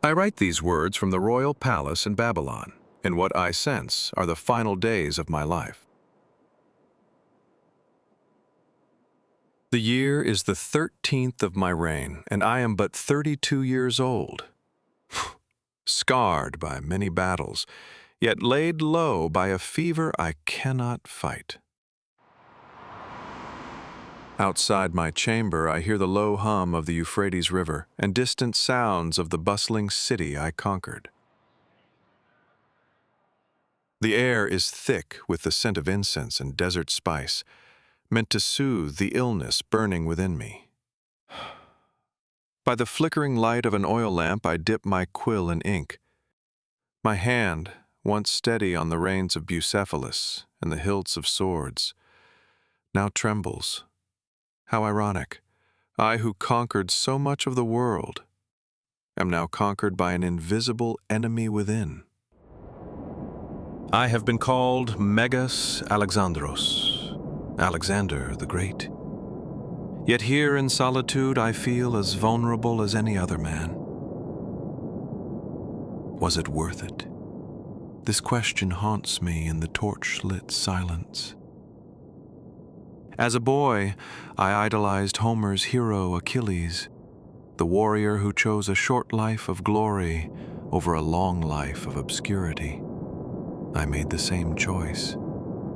I write these words from the royal palace in Babylon, in what I sense are the final days of my life. The year is the 13th of my reign, and I am but 32 years old. Scarred by many battles, yet laid low by a fever I cannot fight. Outside my chamber I hear the low hum of the Euphrates River and distant sounds of the bustling city I conquered. The air is thick with the scent of incense and desert spice, meant to soothe the illness burning within me. By the flickering light of an oil lamp I dip my quill in ink. My hand, once steady on the reins of Bucephalus and the hilts of swords, now trembles. How ironic! I who conquered so much of the world am now conquered by an invisible enemy within. I have been called Megas Alexandros, Alexander the Great. Yet here in solitude I feel as vulnerable as any other man. Was it worth it? This question haunts me in the torch-lit silence. As a boy, I idolized Homer's hero Achilles, the warrior who chose a short life of glory over a long life of obscurity. I made the same choice,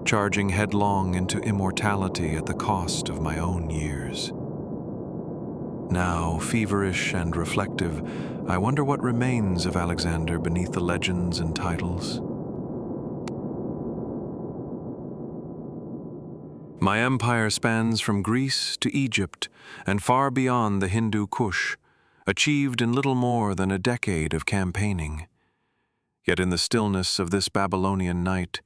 charging headlong into immortality at the cost of my own years. Now, feverish and reflective, I wonder what remains of Alexander beneath the legends and titles. My empire spans from Greece to Egypt and far beyond the Hindu Kush, achieved in little more than a decade of campaigning. Yet in the stillness of this Babylonian night,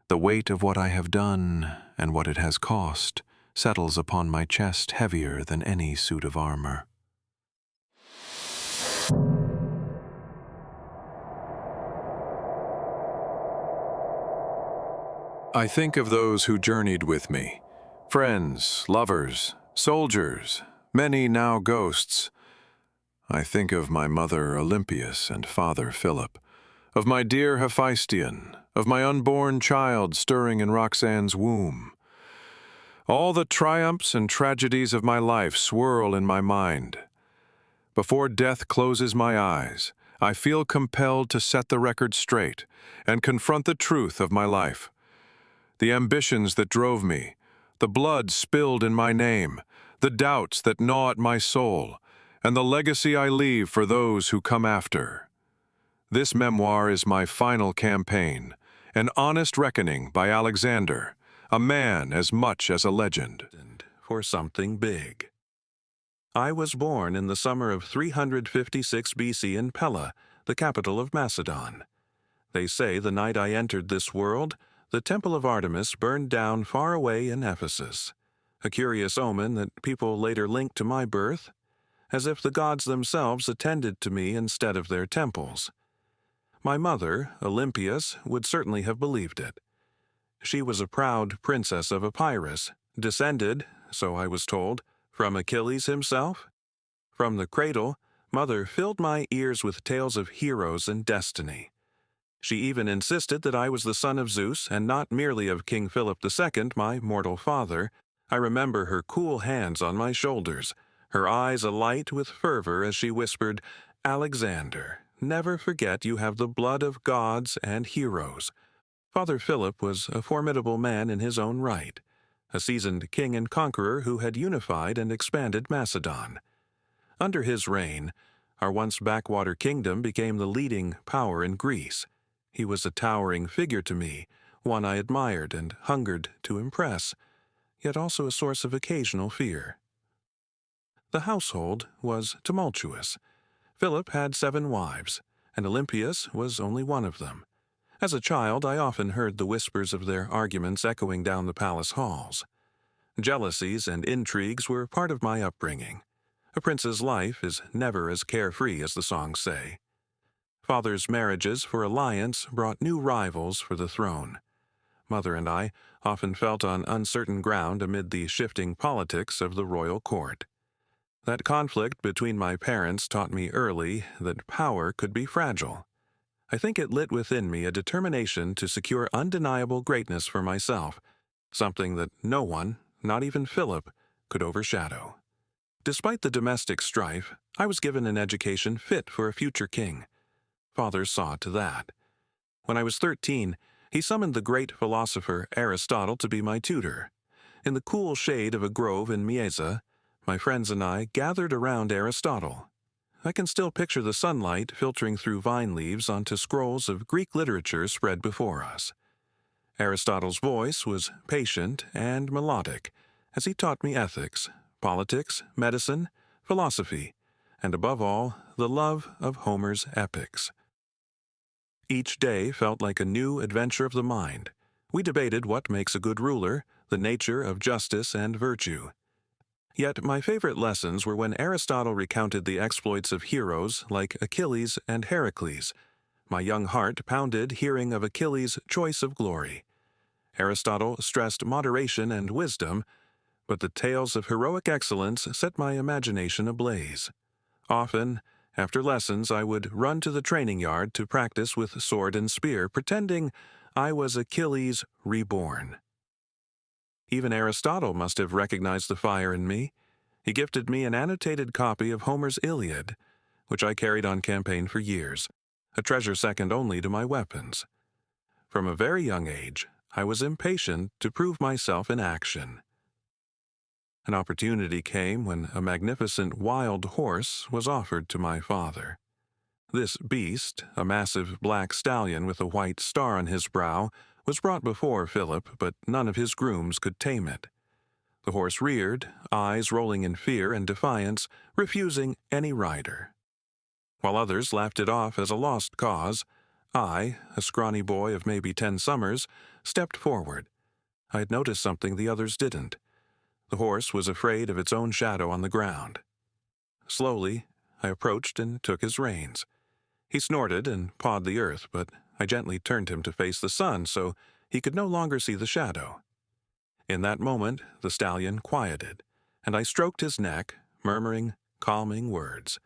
the weight of what I have done and what it has cost settles upon my chest heavier than any suit of armor. I think of those who journeyed with me, friends, lovers, soldiers, many now ghosts. I think of my mother Olympias and father Philip, of my dear Hephaestion, of my unborn child stirring in Roxanne's womb. All the triumphs and tragedies of my life swirl in my mind. Before death closes my eyes, I feel compelled to set the record straight and confront the truth of my life. The ambitions that drove me, the blood spilled in my name, the doubts that gnaw at my soul, and the legacy I leave for those who come after. This memoir is my final campaign, an honest reckoning by Alexander, a man as much as a legend. For something big. I was born in the summer of 356 BC in Pella, the capital of Macedon. They say the night I entered this world, the temple of Artemis burned down far away in Ephesus, a curious omen that people later linked to my birth, as if the gods themselves attended to me instead of their temples. My mother, Olympias, would certainly have believed it. She was a proud princess of Epirus, descended, so I was told, from Achilles himself. From the cradle, Mother filled my ears with tales of heroes and destiny. She even insisted that I was the son of Zeus and not merely of King Philip II, my mortal father. I remember her cool hands on my shoulders, her eyes alight with fervor as she whispered, "Alexander, never forget you have the blood of gods and heroes." Father Philip was a formidable man in his own right, a seasoned king and conqueror who had unified and expanded Macedon. Under his reign, our once backwater kingdom became the leading power in Greece. He was a towering figure to me, one I admired and hungered to impress, yet also a source of occasional fear. The household was tumultuous. Philip had 7 wives, and Olympias was only one of them. As a child, I often heard the whispers of their arguments echoing down the palace halls. Jealousies and intrigues were part of my upbringing. A prince's life is never as carefree as the songs say. Father's marriages for alliance brought new rivals for the throne. Mother and I often felt on uncertain ground amid the shifting politics of the royal court. That conflict between my parents taught me early that power could be fragile. I think it lit within me a determination to secure undeniable greatness for myself, something that no one, not even Philip, could overshadow. Despite the domestic strife, I was given an education fit for a future king. Father saw to that. When I was 13, he summoned the great philosopher Aristotle to be my tutor. In the cool shade of a grove in Mieza, my friends and I gathered around Aristotle. I can still picture the sunlight filtering through vine leaves onto scrolls of Greek literature spread before us. Aristotle's voice was patient and melodic as he taught me ethics, politics, medicine, philosophy, and above all, the love of Homer's epics. Each day felt like a new adventure of the mind. We debated what makes a good ruler, the nature of justice and virtue. Yet my favorite lessons were when Aristotle recounted the exploits of heroes like Achilles and Heracles. My young heart pounded hearing of Achilles' choice of glory. Aristotle stressed moderation and wisdom, but the tales of heroic excellence set my imagination ablaze. Often, after lessons, I would run to the training yard to practice with sword and spear, pretending I was Achilles reborn. Even Aristotle must have recognized the fire in me. He gifted me an annotated copy of Homer's Iliad, which I carried on campaign for years, a treasure second only to my weapons. From a very young age, I was impatient to prove myself in action. An opportunity came when a magnificent wild horse was offered to my father. This beast, a massive black stallion with a white star on his brow, was brought before Philip, but none of his grooms could tame it. The horse reared, eyes rolling in fear and defiance, refusing any rider. While others laughed it off as a lost cause, I, a scrawny boy of maybe 10 summers, stepped forward. I had noticed something the others didn't. The horse was afraid of its own shadow on the ground. Slowly, I approached and took his reins. He snorted and pawed the earth, but I gently turned him to face the sun so he could no longer see the shadow. In that moment, the stallion quieted, and I stroked his neck, murmuring calming words.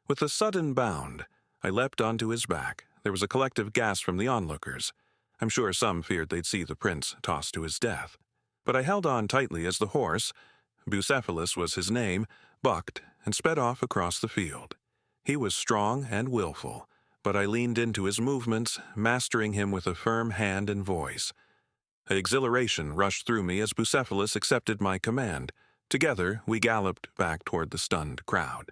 With a sudden bound, I leapt onto his back. There was a collective gasp from the onlookers. I'm sure some feared they'd see the prince tossed to his death. But I held on tightly as the horse, Bucephalus was his name, bucked and sped off across the field. He was strong and willful, but I leaned into his movements, mastering him with a firm hand and voice. Exhilaration rushed through me as Bucephalus accepted my command. Together, we galloped back toward the stunned crowd.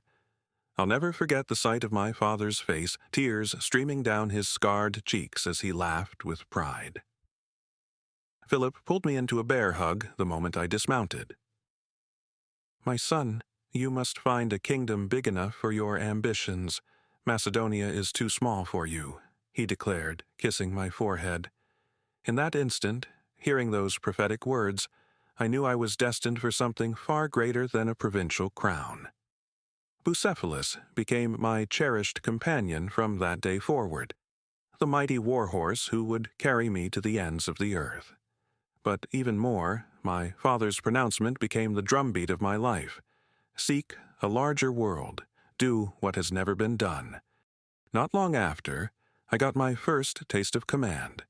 I'll never forget the sight of my father's face, tears streaming down his scarred cheeks as he laughed with pride. Philip pulled me into a bear hug the moment I dismounted. "My son, you must find a kingdom big enough for your ambitions. Macedonia is too small for you," he declared, kissing my forehead. In that instant, hearing those prophetic words, I knew I was destined for something far greater than a provincial crown. Bucephalus became my cherished companion from that day forward, the mighty war horse who would carry me to the ends of the earth. But even more, my father's pronouncement became the drumbeat of my life. Seek a larger world. Do what has never been done. Not long after, I got my first taste of command.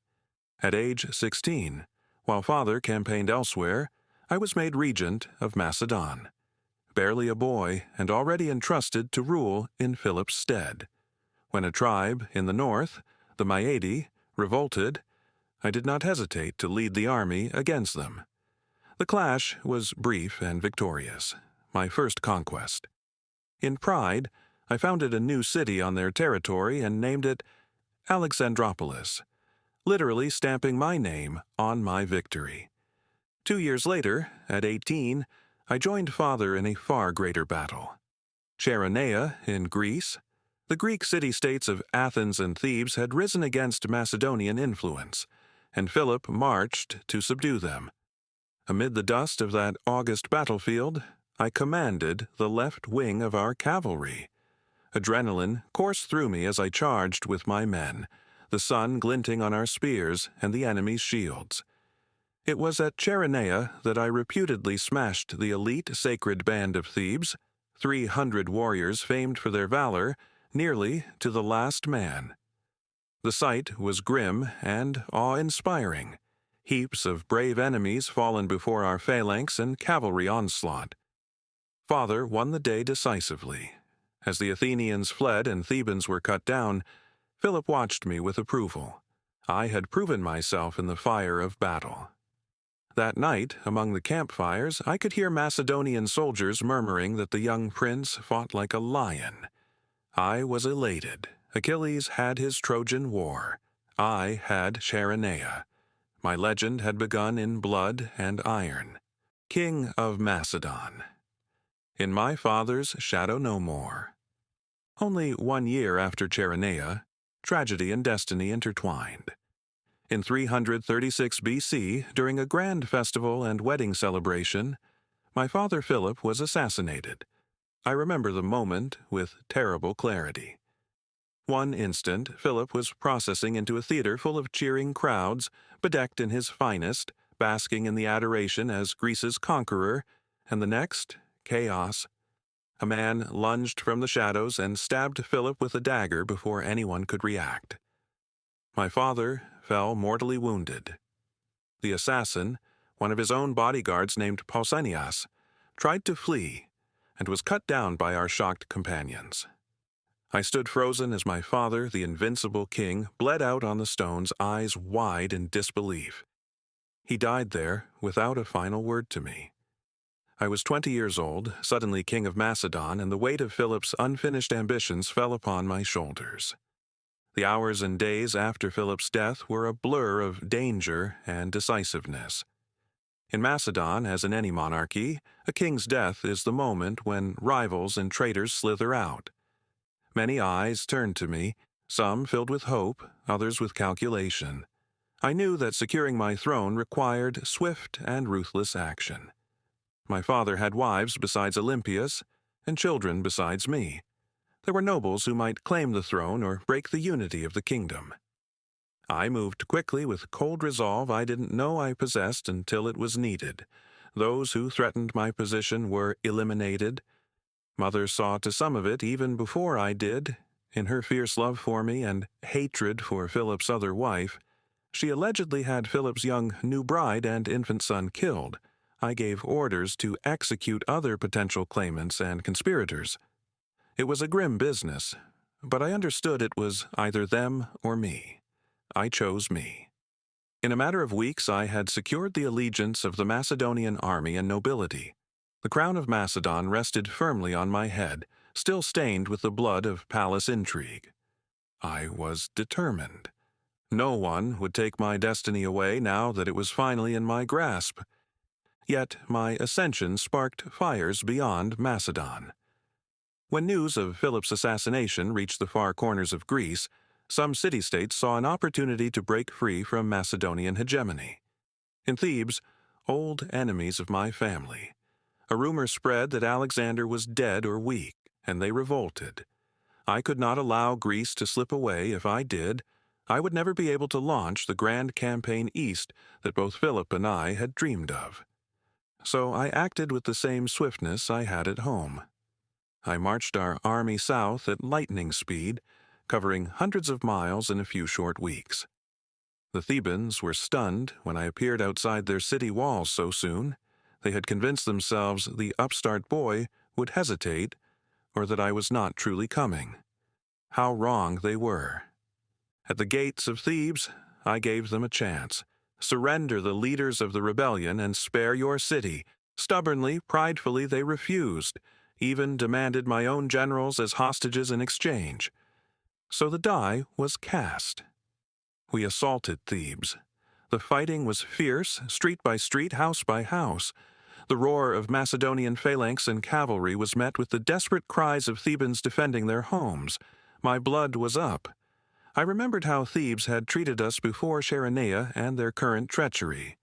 At age 16, while father campaigned elsewhere, I was made regent of Macedon. Barely a boy and already entrusted to rule in Philip's stead. When a tribe in the north, the Maedi, revolted, I did not hesitate to lead the army against them. The clash was brief and victorious, my first conquest. In pride, I founded a new city on their territory and named it Alexandropolis, literally stamping my name on my victory. 2 years later, at 18, I joined father in a far greater battle. Cheronea in Greece. The Greek city-states of Athens and Thebes had risen against Macedonian influence, and Philip marched to subdue them. Amid the dust of that August battlefield, I commanded the left wing of our cavalry. Adrenaline coursed through me as I charged with my men, the sun glinting on our spears and the enemy's shields. It was at Cheronea that I reputedly smashed the elite sacred band of Thebes 300 warriors famed for their valor, nearly to the last man. The sight was grim and awe-inspiring. Heaps of brave enemies fallen before our phalanx and cavalry onslaught. Father won the day decisively. As the Athenians fled and Thebans were cut down, Philip watched me with approval. I had proven myself in the fire of battle. That night, among the campfires, I could hear Macedonian soldiers murmuring that the young prince fought like a lion. I was elated. Achilles had his Trojan War. I had Chaeronea. My legend had begun in blood and iron. King of Macedon. In my father's shadow no more. Only 1 year after Chaeronea, tragedy and destiny intertwined. In 336 BC, during a grand festival and wedding celebration, my father Philip was assassinated. I remember the moment with terrible clarity. One instant, Philip was processing into a theater full of cheering crowds, bedecked in his finest, basking in the adoration as Greece's conqueror, and the next, chaos. A man lunged from the shadows and stabbed Philip with a dagger before anyone could react. My father fell mortally wounded. The assassin, one of his own bodyguards named Pausanias, tried to flee and was cut down by our shocked companions. I stood frozen as my father, the invincible king, bled out on the stones, eyes wide in disbelief. He died there without a final word to me. I was 20 years old, suddenly king of Macedon, and the weight of Philip's unfinished ambitions fell upon my shoulders. The hours and days after Philip's death were a blur of danger and decisiveness. In Macedon, as in any monarchy, a king's death is the moment when rivals and traitors slither out. Many eyes turned to me, some filled with hope, others with calculation. I knew that securing my throne required swift and ruthless action. My father had wives besides Olympias, and children besides me. There were nobles who might claim the throne or break the unity of the kingdom. I moved quickly with cold resolve I didn't know I possessed until it was needed. Those who threatened my position were eliminated. Mother saw to some of it even before I did. In her fierce love for me and hatred for Philip's other wife, she allegedly had Philip's young new bride and infant son killed. I gave orders to execute other potential claimants and conspirators. It was a grim business, but I understood it was either them or me. I chose me. In a matter of weeks, I had secured the allegiance of the Macedonian army and nobility. The crown of Macedon rested firmly on my head, still stained with the blood of palace intrigue. I was determined. No one would take my destiny away now that it was finally in my grasp. Yet my ascension sparked fires beyond Macedon. When news of Philip's assassination reached the far corners of Greece, some city-states saw an opportunity to break free from Macedonian hegemony. In Thebes, old enemies of my family, a rumor spread that Alexander was dead or weak, and they revolted. I could not allow Greece to slip away. If I did, I would never be able to launch the grand campaign east that both Philip and I had dreamed of. So I acted with the same swiftness I had at home. I marched our army south at lightning speed, covering hundreds of miles in a few short weeks. The Thebans were stunned when I appeared outside their city walls so soon. They had convinced themselves the upstart boy would hesitate, or that I was not truly coming. How wrong they were. At the gates of Thebes, I gave them a chance. Surrender the leaders of the rebellion and spare your city. Stubbornly, pridefully, they refused, even demanded my own generals as hostages in exchange. So the die was cast. We assaulted Thebes. The fighting was fierce, street by street, house by house. The roar of Macedonian phalanx and cavalry was met with the desperate cries of Thebans defending their homes. My blood was up. I remembered how Thebes had treated us before Chaeronea and their current treachery.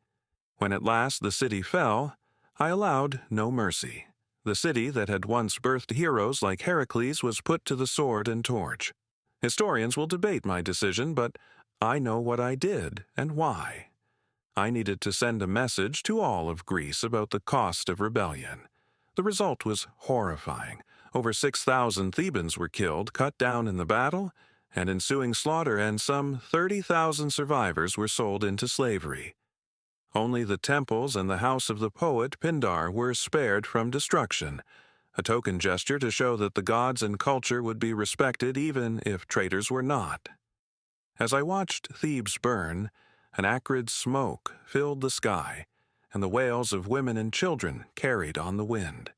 When at last the city fell, I allowed no mercy. The city that had once birthed heroes like Heracles was put to the sword and torch. Historians will debate my decision, but I know what I did and why. I needed to send a message to all of Greece about the cost of rebellion. The result was horrifying. Over 6,000 Thebans were killed, cut down in the battle, and ensuing slaughter, and some 30,000 survivors were sold into slavery. Only the temples and the house of the poet Pindar were spared from destruction, a token gesture to show that the gods and culture would be respected even if traitors were not. As I watched Thebes burn, an acrid smoke filled the sky, and the wails of women and children carried on the wind.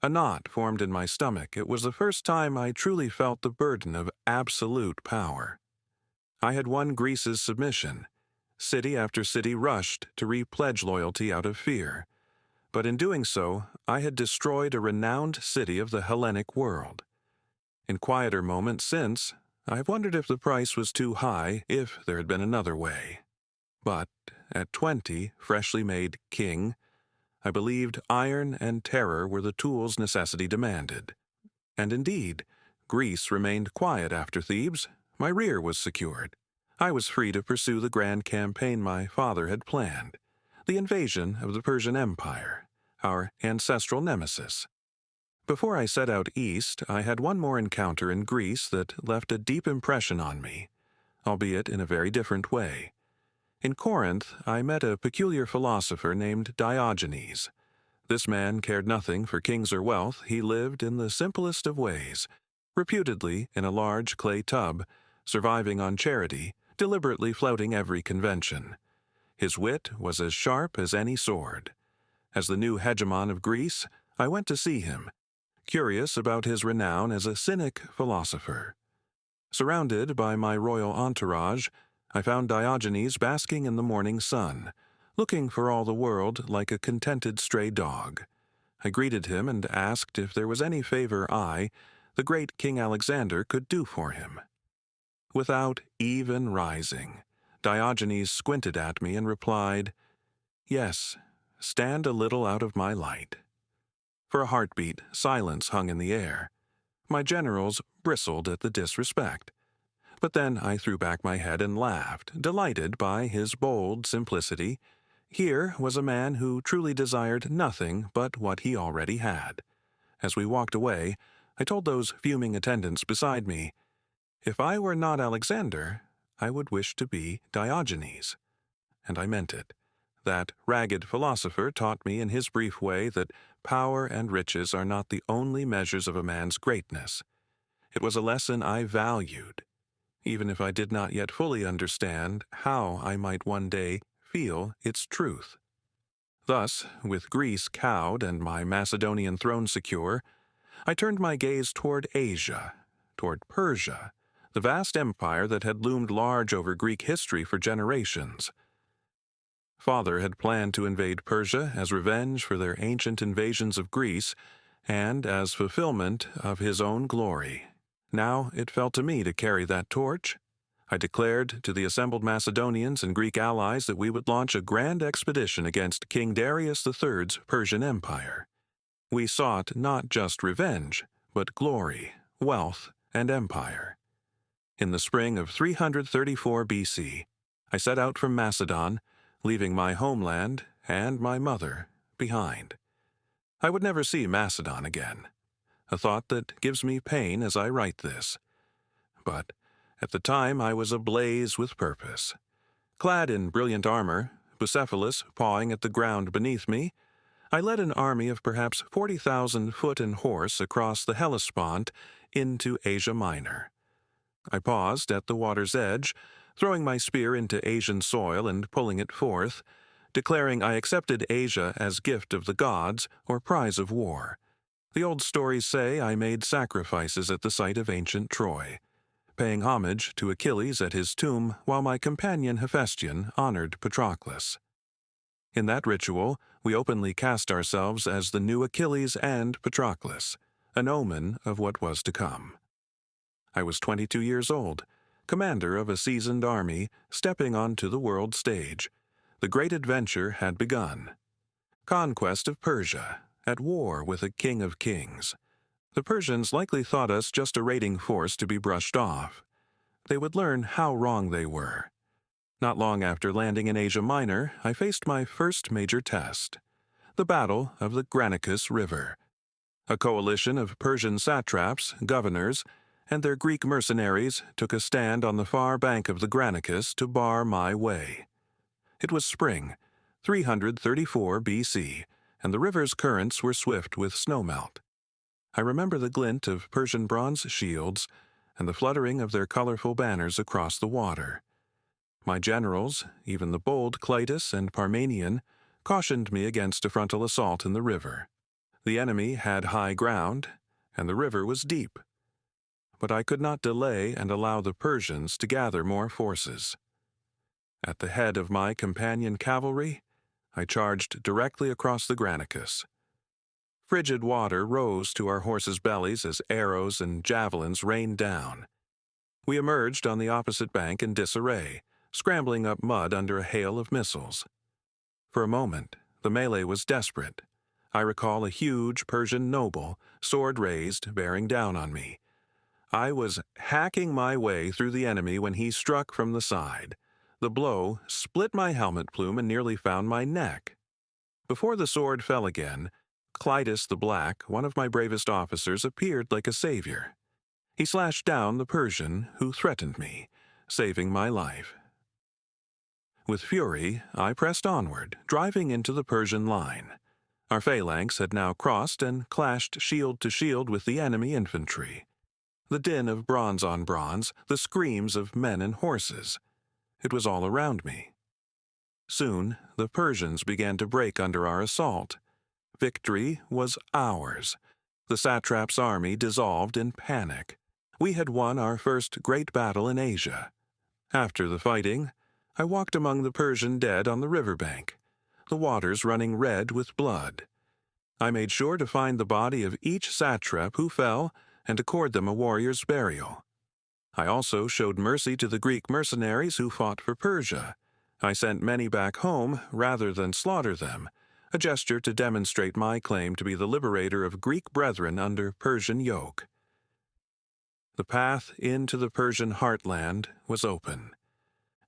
A knot formed in my stomach. It was the first time I truly felt the burden of absolute power. I had won Greece's submission. City after city rushed to repledge loyalty out of fear. But in doing so, I had destroyed a renowned city of the Hellenic world. In quieter moments since, I've wondered if the price was too high, if there had been another way. But at 20, freshly made king, I believed iron and terror were the tools necessity demanded. And indeed, Greece remained quiet after Thebes. My rear was secured. I was free to pursue the grand campaign my father had planned, the invasion of the Persian Empire, our ancestral nemesis. Before I set out east, I had one more encounter in Greece that left a deep impression on me, albeit in a very different way. In Corinth, I met a peculiar philosopher named Diogenes. This man cared nothing for kings or wealth. He lived in the simplest of ways, reputedly in a large clay tub, surviving on charity, deliberately flouting every convention. His wit was as sharp as any sword. As the new hegemon of Greece, I went to see him, curious about his renown as a cynic philosopher. Surrounded by my royal entourage, I found Diogenes basking in the morning sun, looking for all the world like a contented stray dog. I greeted him and asked if there was any favor I, the great King Alexander, could do for him. Without even rising, Diogenes squinted at me and replied, "Yes, stand a little out of my light." For a heartbeat, silence hung in the air. My generals bristled at the disrespect. But then I threw back my head and laughed, delighted by his bold simplicity. Here was a man who truly desired nothing but what he already had. As we walked away, I told those fuming attendants beside me, if I were not Alexander, I would wish to be Diogenes. And I meant it. That ragged philosopher taught me in his brief way that power and riches are not the only measures of a man's greatness. It was a lesson I valued, even if I did not yet fully understand how I might one day feel its truth. Thus, with Greece cowed and my Macedonian throne secure, I turned my gaze toward Asia, toward Persia, the vast empire that had loomed large over Greek history for generations. Father had planned to invade Persia as revenge for their ancient invasions of Greece and as fulfillment of his own glory. Now it fell to me to carry that torch. I declared to the assembled Macedonians and Greek allies that we would launch a grand expedition against King Darius III's Persian Empire. We sought not just revenge, but glory, wealth, and empire. In the spring of 334 BC, I set out from Macedon, leaving my homeland and my mother behind. I would never see Macedon again, a thought that gives me pain as I write this. But at the time I was ablaze with purpose. Clad in brilliant armor, Bucephalus pawing at the ground beneath me, I led an army of perhaps 40,000 foot and horse across the Hellespont into Asia Minor. I paused at the water's edge, throwing my spear into Asian soil and pulling it forth, declaring I accepted Asia as gift of the gods or prize of war. The old stories say I made sacrifices at the site of ancient Troy, paying homage to Achilles at his tomb while my companion Hephaestion honored Patroclus. In that ritual, we openly cast ourselves as the new Achilles and Patroclus, an omen of what was to come. I was 22 years old, commander of a seasoned army, stepping onto the world stage. The great adventure had begun. Conquest of Persia, at war with a king of kings. The Persians likely thought us just a raiding force to be brushed off. They would learn how wrong they were. Not long after landing in Asia Minor, I faced my first major test, the Battle of the Granicus River, A coalition of Persian satraps, governors, and their Greek mercenaries took a stand on the far bank of the Granicus to bar my way. It was spring, 334 BC, and the river's currents were swift with snowmelt. I remember the glint of Persian bronze shields and the fluttering of their colorful banners across the water. My generals, even the bold Clitus and Parmenion, cautioned me against a frontal assault in the river. The enemy had high ground, and the river was deep. But I could not delay and allow the Persians to gather more forces. At the head of my companion cavalry, I charged directly across the Granicus. Frigid water rose to our horses' bellies as arrows and javelins rained down. We emerged on the opposite bank in disarray, scrambling up mud under a hail of missiles. For a moment, the melee was desperate. I recall a huge Persian noble, sword raised, bearing down on me. I was hacking my way through the enemy when he struck from the side. The blow split my helmet plume and nearly found my neck. Before the sword fell again, Clitus the Black, one of my bravest officers, appeared like a savior. He slashed down the Persian who threatened me, saving my life. With fury, I pressed onward, driving into the Persian line. Our phalanx had now crossed and clashed shield to shield with the enemy infantry. The din of bronze on bronze, the screams of men and horses. It was all around me. Soon, the Persians began to break under our assault. Victory was ours. The satrap's army dissolved in panic. We had won our first great battle in Asia. After the fighting, I walked among the Persian dead on the riverbank, the waters running red with blood. I made sure to find the body of each satrap who fell and accord them a warrior's burial. I also showed mercy to the Greek mercenaries who fought for Persia. I sent many back home rather than slaughter them, a gesture to demonstrate my claim to be the liberator of Greek brethren under Persian yoke. The path into the Persian heartland was open.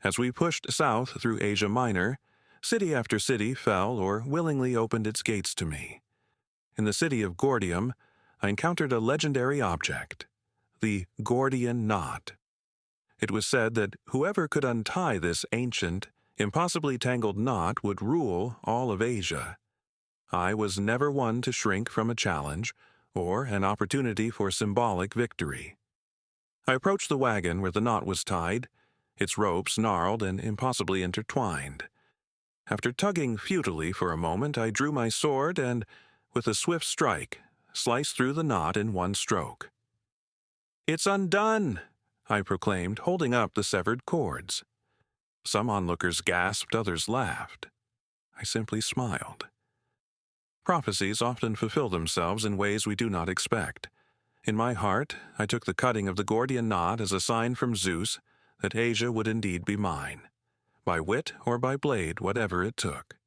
As we pushed south through Asia Minor, city after city fell or willingly opened its gates to me. In the city of Gordium, I encountered a legendary object, the Gordian knot. It was said that whoever could untie this ancient, impossibly tangled knot would rule all of Asia. I was never one to shrink from a challenge or an opportunity for symbolic victory. I approached the wagon where the knot was tied, its ropes gnarled and impossibly intertwined. After tugging futilely for a moment, I drew my sword and, with a swift strike, sliced through the knot in one stroke. "It's undone!" I proclaimed, holding up the severed cords. Some onlookers gasped, others laughed. I simply smiled. Prophecies often fulfill themselves in ways we do not expect. In my heart, I took the cutting of the Gordian knot as a sign from Zeus that Asia would indeed be mine, by wit or by blade, whatever it took.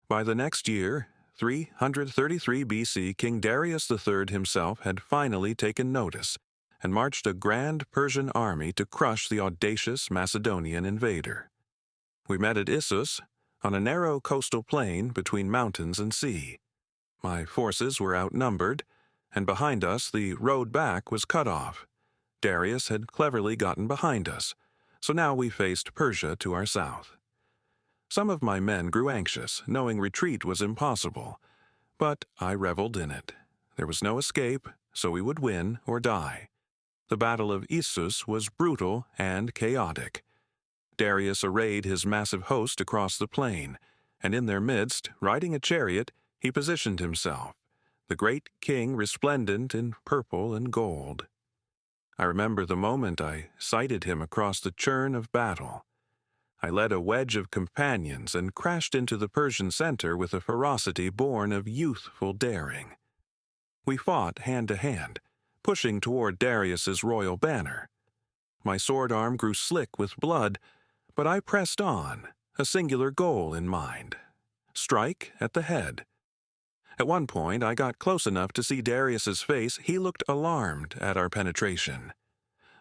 By the next year, 333 BC, King Darius III himself had finally taken notice and marched a grand Persian army to crush the audacious Macedonian invader. We met at Issus, on a narrow coastal plain between mountains and sea. My forces were outnumbered, and behind us the road back was cut off. Darius had cleverly gotten behind us, so now we faced Persia to our south. Some of my men grew anxious, knowing retreat was impossible, but I reveled in it. There was no escape, so we would win or die. The Battle of Issus was brutal and chaotic. Darius arrayed his massive host across the plain, and in their midst, riding a chariot, he positioned himself, the great king resplendent in purple and gold. I remember the moment I sighted him across the churn of battle. I led a wedge of companions and crashed into the Persian center with a ferocity born of youthful daring. We fought hand to hand, pushing toward Darius's royal banner. My sword arm grew slick with blood, but I pressed on, a singular goal in mind: strike at the head. At one point, I got close enough to see Darius's face. He looked alarmed at our penetration.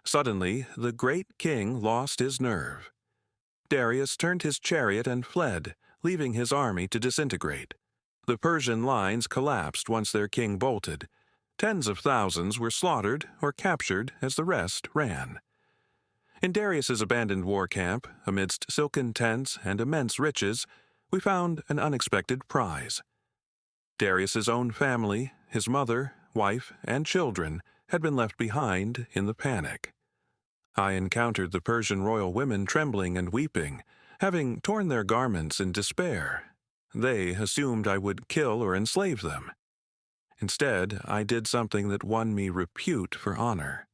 Suddenly, the great king lost his nerve. Darius turned his chariot and fled, leaving his army to disintegrate. The Persian lines collapsed once their king bolted. Tens of thousands were slaughtered or captured as the rest ran. In Darius's abandoned war camp, amidst silken tents and immense riches, we found an unexpected prize. Darius's own family, his mother, wife, and children, had been left behind in the panic. I encountered the Persian royal women trembling and weeping, having torn their garments in despair. They assumed I would kill or enslave them. Instead, I did something that won me repute for honor.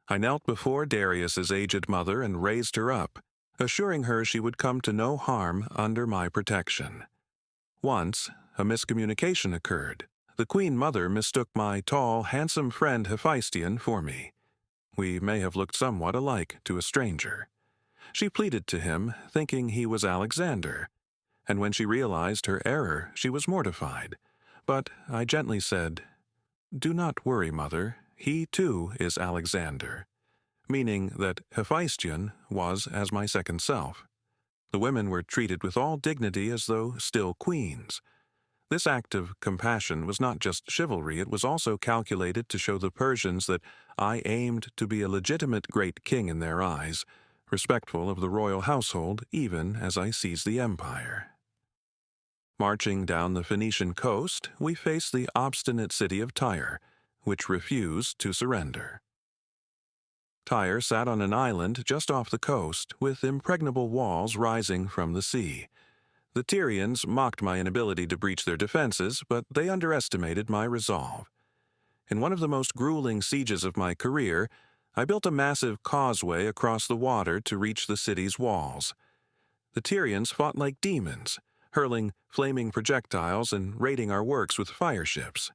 I knelt before Darius's aged mother and raised her up, assuring her she would come to no harm under my protection. Once, a miscommunication occurred. The queen mother mistook my tall, handsome friend Hephaestion for me. We may have looked somewhat alike to a stranger. She pleaded to him, thinking he was Alexander, and when she realized her error, she was mortified. But I gently said, "Do not worry, mother, he too is Alexander," meaning that Hephaestion was as my second self. The women were treated with all dignity as though still queens. This act of compassion was not just chivalry, it was also calculated to show the Persians that I aimed to be a legitimate great king in their eyes, respectful of the royal household even as I seized the empire. Marching down the Phoenician coast, we faced the obstinate city of Tyre, which refused to surrender. Tyre sat on an island just off the coast, with impregnable walls rising from the sea. The Tyrians mocked my inability to breach their defenses, but they underestimated my resolve. In one of the most grueling sieges of my career, I built a massive causeway across the water to reach the city's walls. The Tyrians fought like demons, hurling flaming projectiles and raiding our works with fire ships.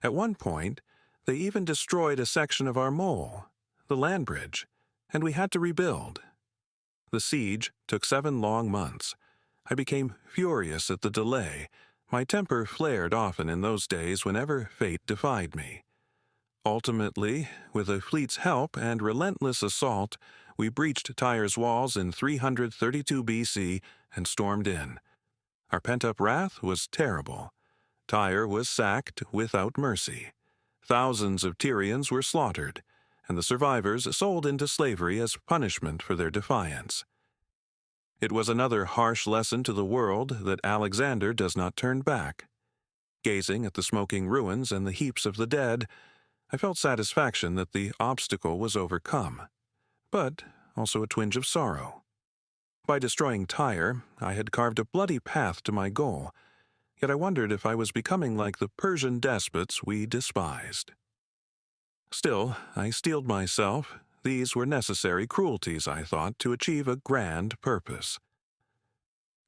At one point, they even destroyed a section of our mole, the land bridge, and we had to rebuild. The siege took 7 long months. I became furious at the delay. My temper flared often in those days whenever fate defied me. Ultimately, with a fleet's help and relentless assault, we breached Tyre's walls in 332 BC and stormed in. Our pent-up wrath was terrible. Tyre was sacked without mercy. Thousands of Tyrians were slaughtered, and the survivors sold into slavery as punishment for their defiance. It was another harsh lesson to the world that Alexander does not turn back. Gazing at the smoking ruins and the heaps of the dead, I felt satisfaction that the obstacle was overcome, but also a twinge of sorrow. By destroying Tyre, I had carved a bloody path to my goal, yet I wondered if I was becoming like the Persian despots we despised. Still, I steeled myself. These were necessary cruelties, I thought, to achieve a grand purpose.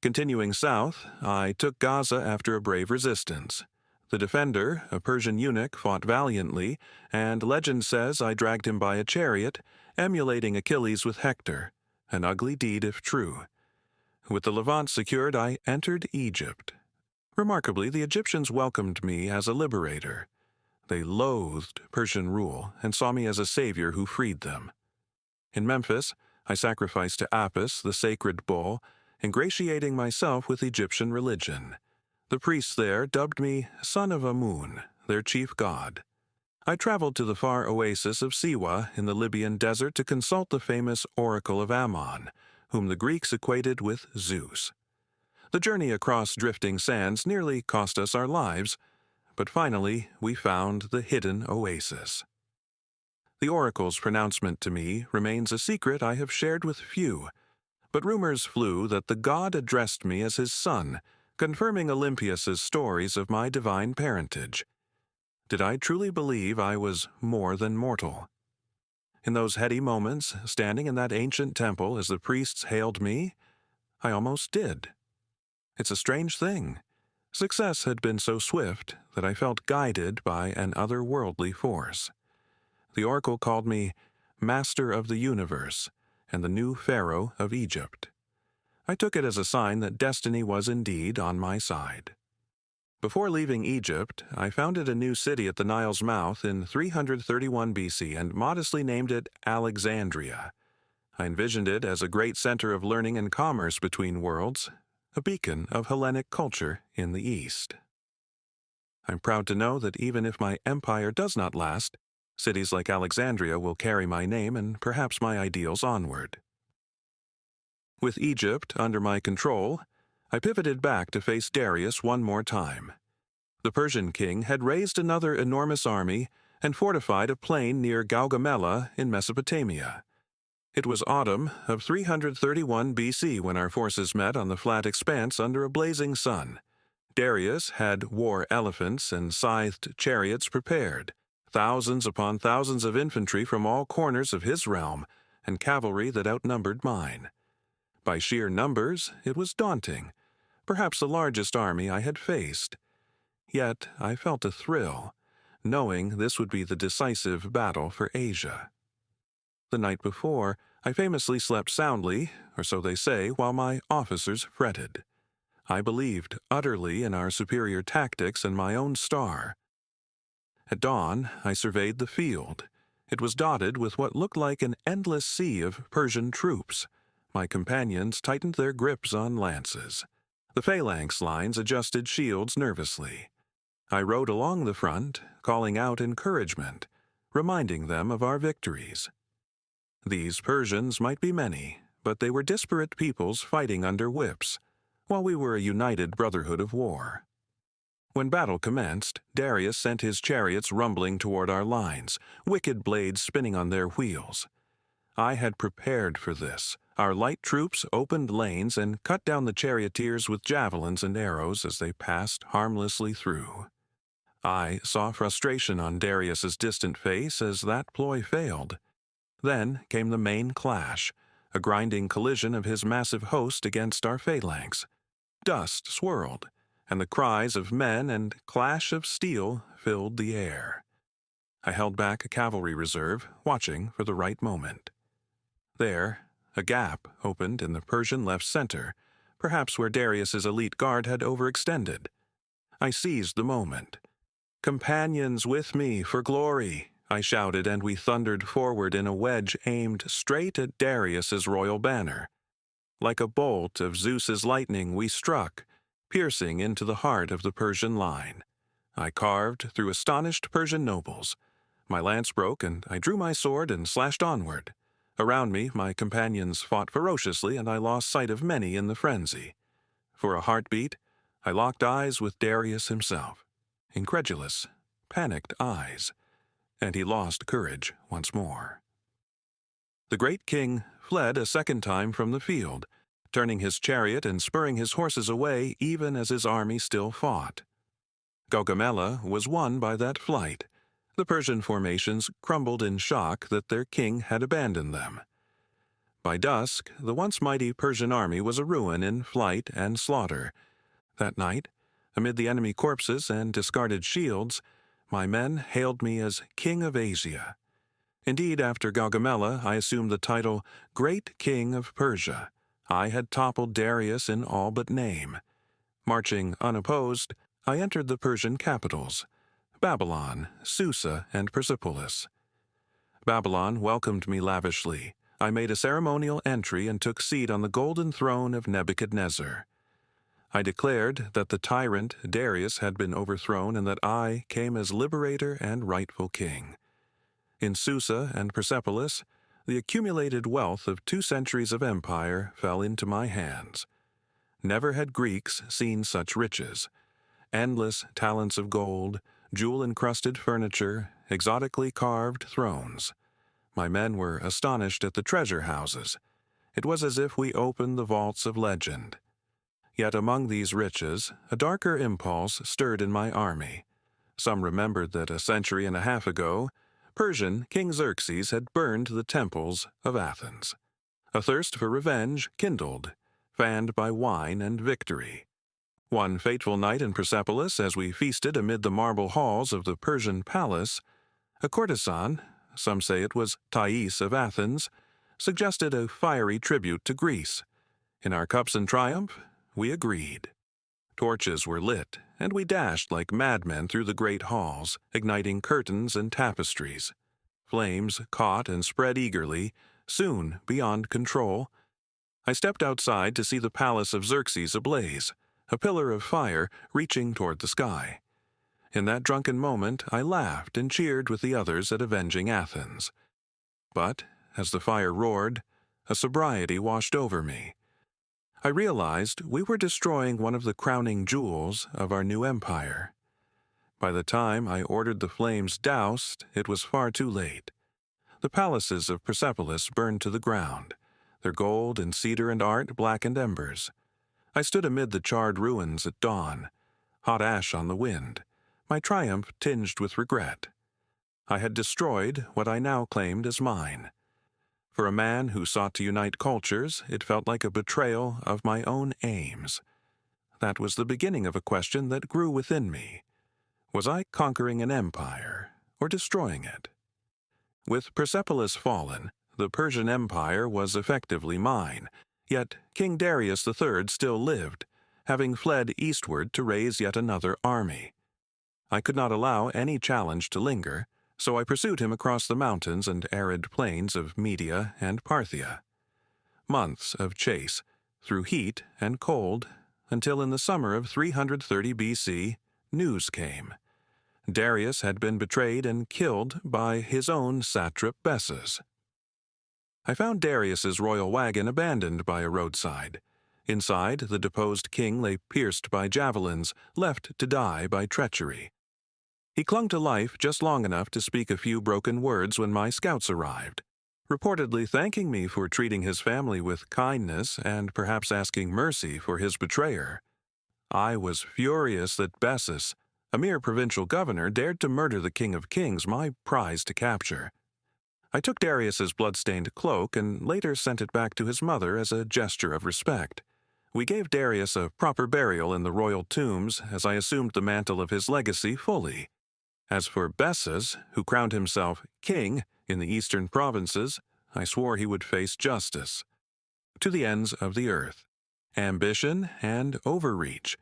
Continuing south, I took Gaza after a brave resistance. The defender, a Persian eunuch, fought valiantly, and legend says I dragged him by a chariot, emulating Achilles with Hector, an ugly deed if true. With the Levant secured, I entered Egypt. Remarkably, the Egyptians welcomed me as a liberator. They loathed Persian rule and saw me as a savior who freed them. In Memphis, I sacrificed to Apis, the sacred bull, ingratiating myself with Egyptian religion. The priests there dubbed me Son of Amun, their chief god. I traveled to the far oasis of Siwa in the Libyan desert to consult the famous oracle of Ammon, whom the Greeks equated with Zeus. The journey across drifting sands nearly cost us our lives, but finally we found the hidden oasis. The oracle's pronouncement to me remains a secret I have shared with few, but rumors flew that the god addressed me as his son, confirming Olympias's stories of my divine parentage. Did I truly believe I was more than mortal? In those heady moments, standing in that ancient temple as the priests hailed me, I almost did. It's a strange thing. Success had been so swift that I felt guided by an otherworldly force. The oracle called me Master of the Universe and the new Pharaoh of Egypt. I took it as a sign that destiny was indeed on my side. Before leaving Egypt, I founded a new city at the Nile's mouth in 331 BC and modestly named it Alexandria. I envisioned it as a great center of learning and commerce between worlds, a beacon of Hellenic culture in the East. I'm proud to know that even if my empire does not last, cities like Alexandria will carry my name and perhaps my ideals onward. With Egypt under my control, I pivoted back to face Darius one more time. The Persian king had raised another enormous army and fortified a plain near Gaugamela in Mesopotamia. It was autumn of 331 BC when our forces met on the flat expanse under a blazing sun. Darius had war elephants and scythed chariots prepared, thousands upon thousands of infantry from all corners of his realm, and cavalry that outnumbered mine. By sheer numbers, it was daunting, perhaps the largest army I had faced. Yet I felt a thrill, knowing this would be the decisive battle for Asia. The night before, I famously slept soundly, or so they say, while my officers fretted. I believed utterly in our superior tactics and my own star. At dawn, I surveyed the field. It was dotted with what looked like an endless sea of Persian troops. My companions tightened their grips on lances. The phalanx lines adjusted shields nervously. I rode along the front, calling out encouragement, reminding them of our victories. These Persians might be many, but they were disparate peoples fighting under whips, while we were a united brotherhood of war. When battle commenced, Darius sent his chariots rumbling toward our lines, wicked blades spinning on their wheels. I had prepared for this. Our light troops opened lanes and cut down the charioteers with javelins and arrows as they passed harmlessly through. I saw frustration on Darius's distant face as that ploy failed. Then came the main clash, a grinding collision of his massive host against our phalanx. Dust swirled, and the cries of men and clash of steel filled the air. I held back a cavalry reserve, watching for the right moment. There, a gap opened in the Persian left center, perhaps where Darius's elite guard had overextended. I seized the moment. "Companions with me for glory!" I shouted, and we thundered forward in a wedge aimed straight at Darius's royal banner. Like a bolt of Zeus's lightning, we struck, piercing into the heart of the Persian line. I carved through astonished Persian nobles. My lance broke, and I drew my sword and slashed onward. Around me, my companions fought ferociously, and I lost sight of many in the frenzy. For a heartbeat, I locked eyes with Darius himself. Incredulous, panicked eyes. And he lost courage once more. The great king fled a second time from the field, turning his chariot and spurring his horses away even as his army still fought. Gaugamela was won by that flight. The Persian formations crumbled in shock that their king had abandoned them. By dusk, the once mighty Persian army was a ruin in flight and slaughter. That night, amid the enemy corpses and discarded shields, my men hailed me as King of Asia. Indeed, after Gaugamela, I assumed the title Great King of Persia. I had toppled Darius in all but name. Marching unopposed, I entered the Persian capitals, Babylon, Susa, and Persepolis. Babylon welcomed me lavishly. I made a ceremonial entry and took seat on the golden throne of Nebuchadnezzar. I declared that the tyrant Darius had been overthrown and that I came as liberator and rightful king. In Susa and Persepolis, the accumulated wealth of 2 centuries of empire fell into my hands. Never had Greeks seen such riches. Endless talents of gold, jewel-encrusted furniture, exotically carved thrones. My men were astonished at the treasure houses. It was as if we opened the vaults of legend. Yet among these riches, a darker impulse stirred in my army. Some remembered that a century and a half ago, Persian King Xerxes had burned the temples of Athens. A thirst for revenge kindled, fanned by wine and victory. One fateful night in Persepolis, as we feasted amid the marble halls of the Persian palace, a courtesan, some say it was Thais of Athens, suggested a fiery tribute to Greece. In our cups and triumph, we agreed. Torches were lit, and we dashed like madmen through the great halls, igniting curtains and tapestries. Flames caught and spread eagerly, soon beyond control. I stepped outside to see the palace of Xerxes ablaze, a pillar of fire reaching toward the sky. In that drunken moment, I laughed and cheered with the others at avenging Athens. But, as the fire roared, a sobriety washed over me. I realized we were destroying one of the crowning jewels of our new empire. By the time I ordered the flames doused, it was far too late. The palaces of Persepolis burned to the ground, their gold and cedar and art blackened embers. I stood amid the charred ruins at dawn, hot ash on the wind, my triumph tinged with regret. I had destroyed what I now claimed as mine. For a man who sought to unite cultures, it felt like a betrayal of my own aims. That was the beginning of a question that grew within me. Was I conquering an empire, or destroying it? With Persepolis fallen, the Persian Empire was effectively mine, yet King Darius III still lived, having fled eastward to raise yet another army. I could not allow any challenge to linger, so I pursued him across the mountains and arid plains of Media and Parthia. Months of chase, through heat and cold, until in the summer of 330 BC, news came. Darius had been betrayed and killed by his own satrap Bessus. I found Darius's royal wagon abandoned by a roadside. Inside, the deposed king lay pierced by javelins, left to die by treachery. He clung to life just long enough to speak a few broken words when my scouts arrived, reportedly thanking me for treating his family with kindness and perhaps asking mercy for his betrayer. I was furious that Bessus, a mere provincial governor, dared to murder the King of Kings, my prize to capture. I took Darius's blood-stained cloak and later sent it back to his mother as a gesture of respect. We gave Darius a proper burial in the royal tombs as I assumed the mantle of his legacy fully. As for Bessus, who crowned himself king in the eastern provinces, I swore he would face justice. To the ends of the earth. Ambition and overreach.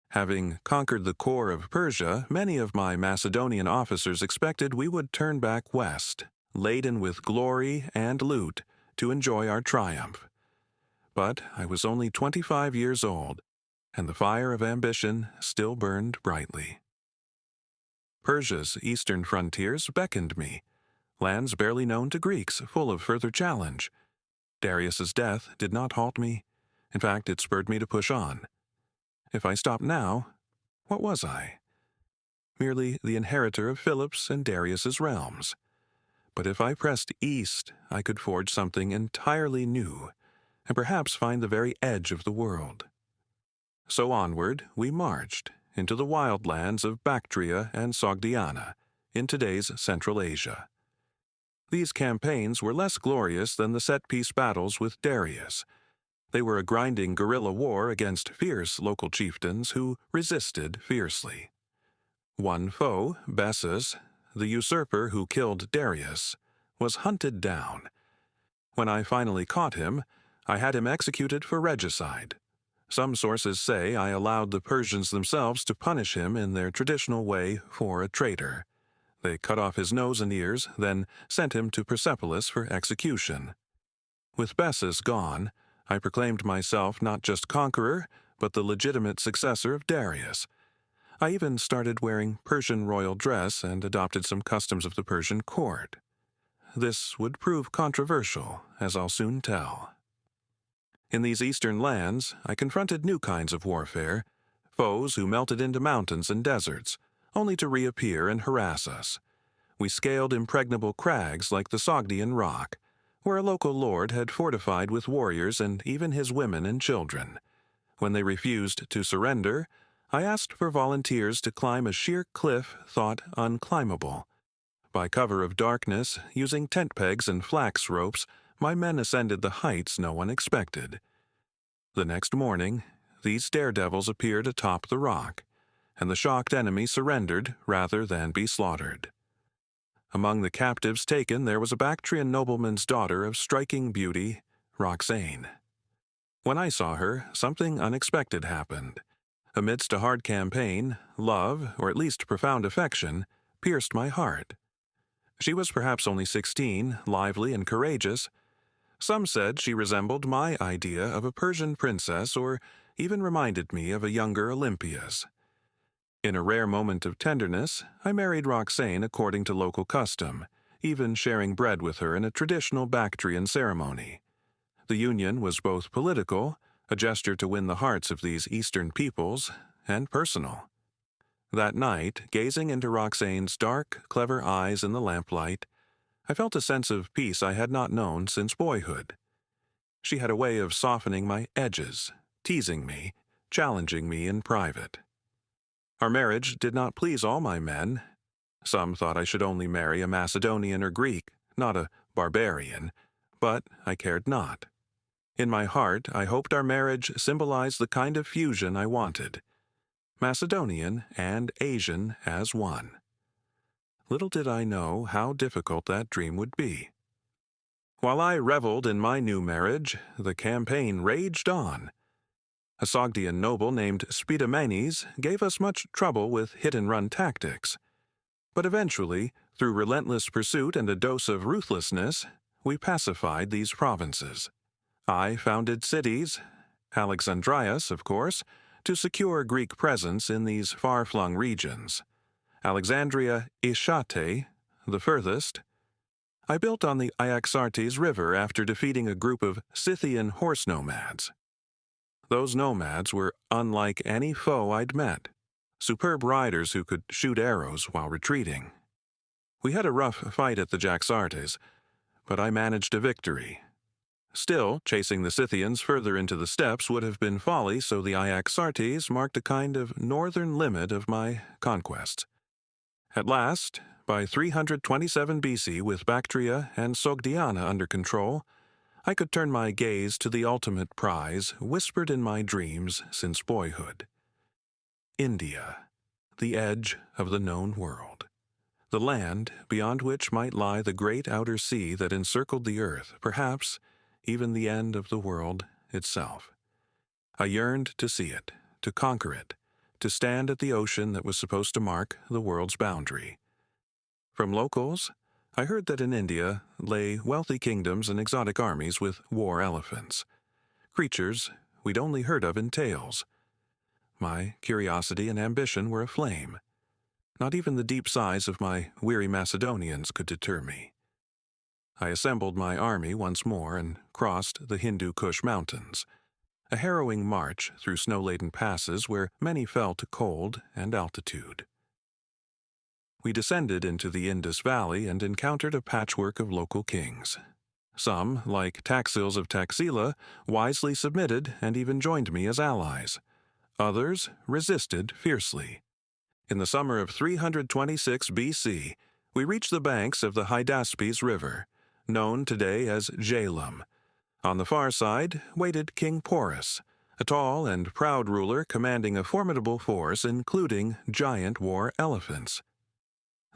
Having conquered the core of Persia, many of my Macedonian officers expected we would turn back west, laden with glory and loot, to enjoy our triumph. But I was only 25 years old, and the fire of ambition still burned brightly. Persia's eastern frontiers beckoned me, lands barely known to Greeks, full of further challenge. Darius's death did not halt me. In fact, it spurred me to push on. If I stopped now, what was I? Merely the inheritor of Philip's and Darius's realms. But if I pressed east, I could forge something entirely new, and perhaps find the very edge of the world. So onward we marched, into the wildlands of Bactria and Sogdiana, in today's Central Asia. These campaigns were less glorious than the set-piece battles with Darius. They were a grinding guerrilla war against fierce local chieftains who resisted fiercely. One foe, Bessus, the usurper who killed Darius, was hunted down. When I finally caught him, I had him executed for regicide. Some sources say I allowed the Persians themselves to punish him in their traditional way for a traitor. They cut off his nose and ears, then sent him to Persepolis for execution. With Bessus gone, I proclaimed myself not just conqueror, but the legitimate successor of Darius. I even started wearing Persian royal dress and adopted some customs of the Persian court. This would prove controversial, as I'll soon tell. In these eastern lands, I confronted new kinds of warfare, foes who melted into mountains and deserts, only to reappear and harass us. We scaled impregnable crags like the Sogdian Rock, where a local lord had fortified with warriors and even his women and children. When they refused to surrender, I asked for volunteers to climb a sheer cliff thought unclimbable. By cover of darkness, using tent pegs and flax ropes, my men ascended the heights no one expected. The next morning, these daredevils appeared atop the rock, and the shocked enemy surrendered rather than be slaughtered. Among the captives taken there was a Bactrian nobleman's daughter of striking beauty, Roxane. When I saw her, something unexpected happened. Amidst a hard campaign, love, or at least profound affection, pierced my heart. She was perhaps only 16, lively and courageous. Some said she resembled my idea of a Persian princess or even reminded me of a younger Olympias. In a rare moment of tenderness, I married Roxane according to local custom, even sharing bread with her in a traditional Bactrian ceremony. The union was both political, a gesture to win the hearts of these Eastern peoples, and personal. That night, gazing into Roxane's dark, clever eyes in the lamplight, I felt a sense of peace I had not known since boyhood. She had a way of softening my edges, teasing me, challenging me in private. Our marriage did not please all my men. Some thought I should only marry a Macedonian or Greek, not a barbarian, but I cared not. In my heart, I hoped our marriage symbolized the kind of fusion I wanted, Macedonian and Asian as one. Little did I know how difficult that dream would be. While I reveled in my new marriage, the campaign raged on. A Sogdian noble named Spidamenes gave us much trouble with hit-and-run tactics. But eventually, through relentless pursuit and a dose of ruthlessness, we pacified these provinces. I founded cities, Alexandrias, of course, to secure Greek presence in these far-flung regions. Alexandria Ishate, the furthest. I built on the Iaxartes River after defeating a group of Scythian horse nomads. Those nomads were unlike any foe I'd met, superb riders who could shoot arrows while retreating. We had a rough fight at the Jaxartes, but I managed a victory. Still, chasing the Scythians further into the steppes would have been folly, so the Iaxartes marked a kind of northern limit of my conquests. At last, by 327 BC, with Bactria and Sogdiana under control, I could turn my gaze to the ultimate prize whispered in my dreams since boyhood. India, the edge of the known world. The land beyond which might lie the great outer sea that encircled the earth, perhaps even the end of the world itself. I yearned to see it, to conquer it, to stand at the ocean that was supposed to mark the world's boundary. From locals, I heard that in India lay wealthy kingdoms and exotic armies with war elephants, creatures we'd only heard of in tales. My curiosity and ambition were aflame. Not even the deep sighs of my weary Macedonians could deter me. I assembled my army once more and crossed the Hindu Kush Mountains, a harrowing march through snow-laden passes where many fell to cold and altitude. We descended into the Indus Valley and encountered a patchwork of local kings. Some, like Taxils of Taxila, wisely submitted and even joined me as allies. Others resisted fiercely. In the summer of 326 BC, we reached the banks of the Hydaspes River, known today as Jhelum. On the far side waited King Porus, a tall and proud ruler commanding a formidable force including giant war elephants.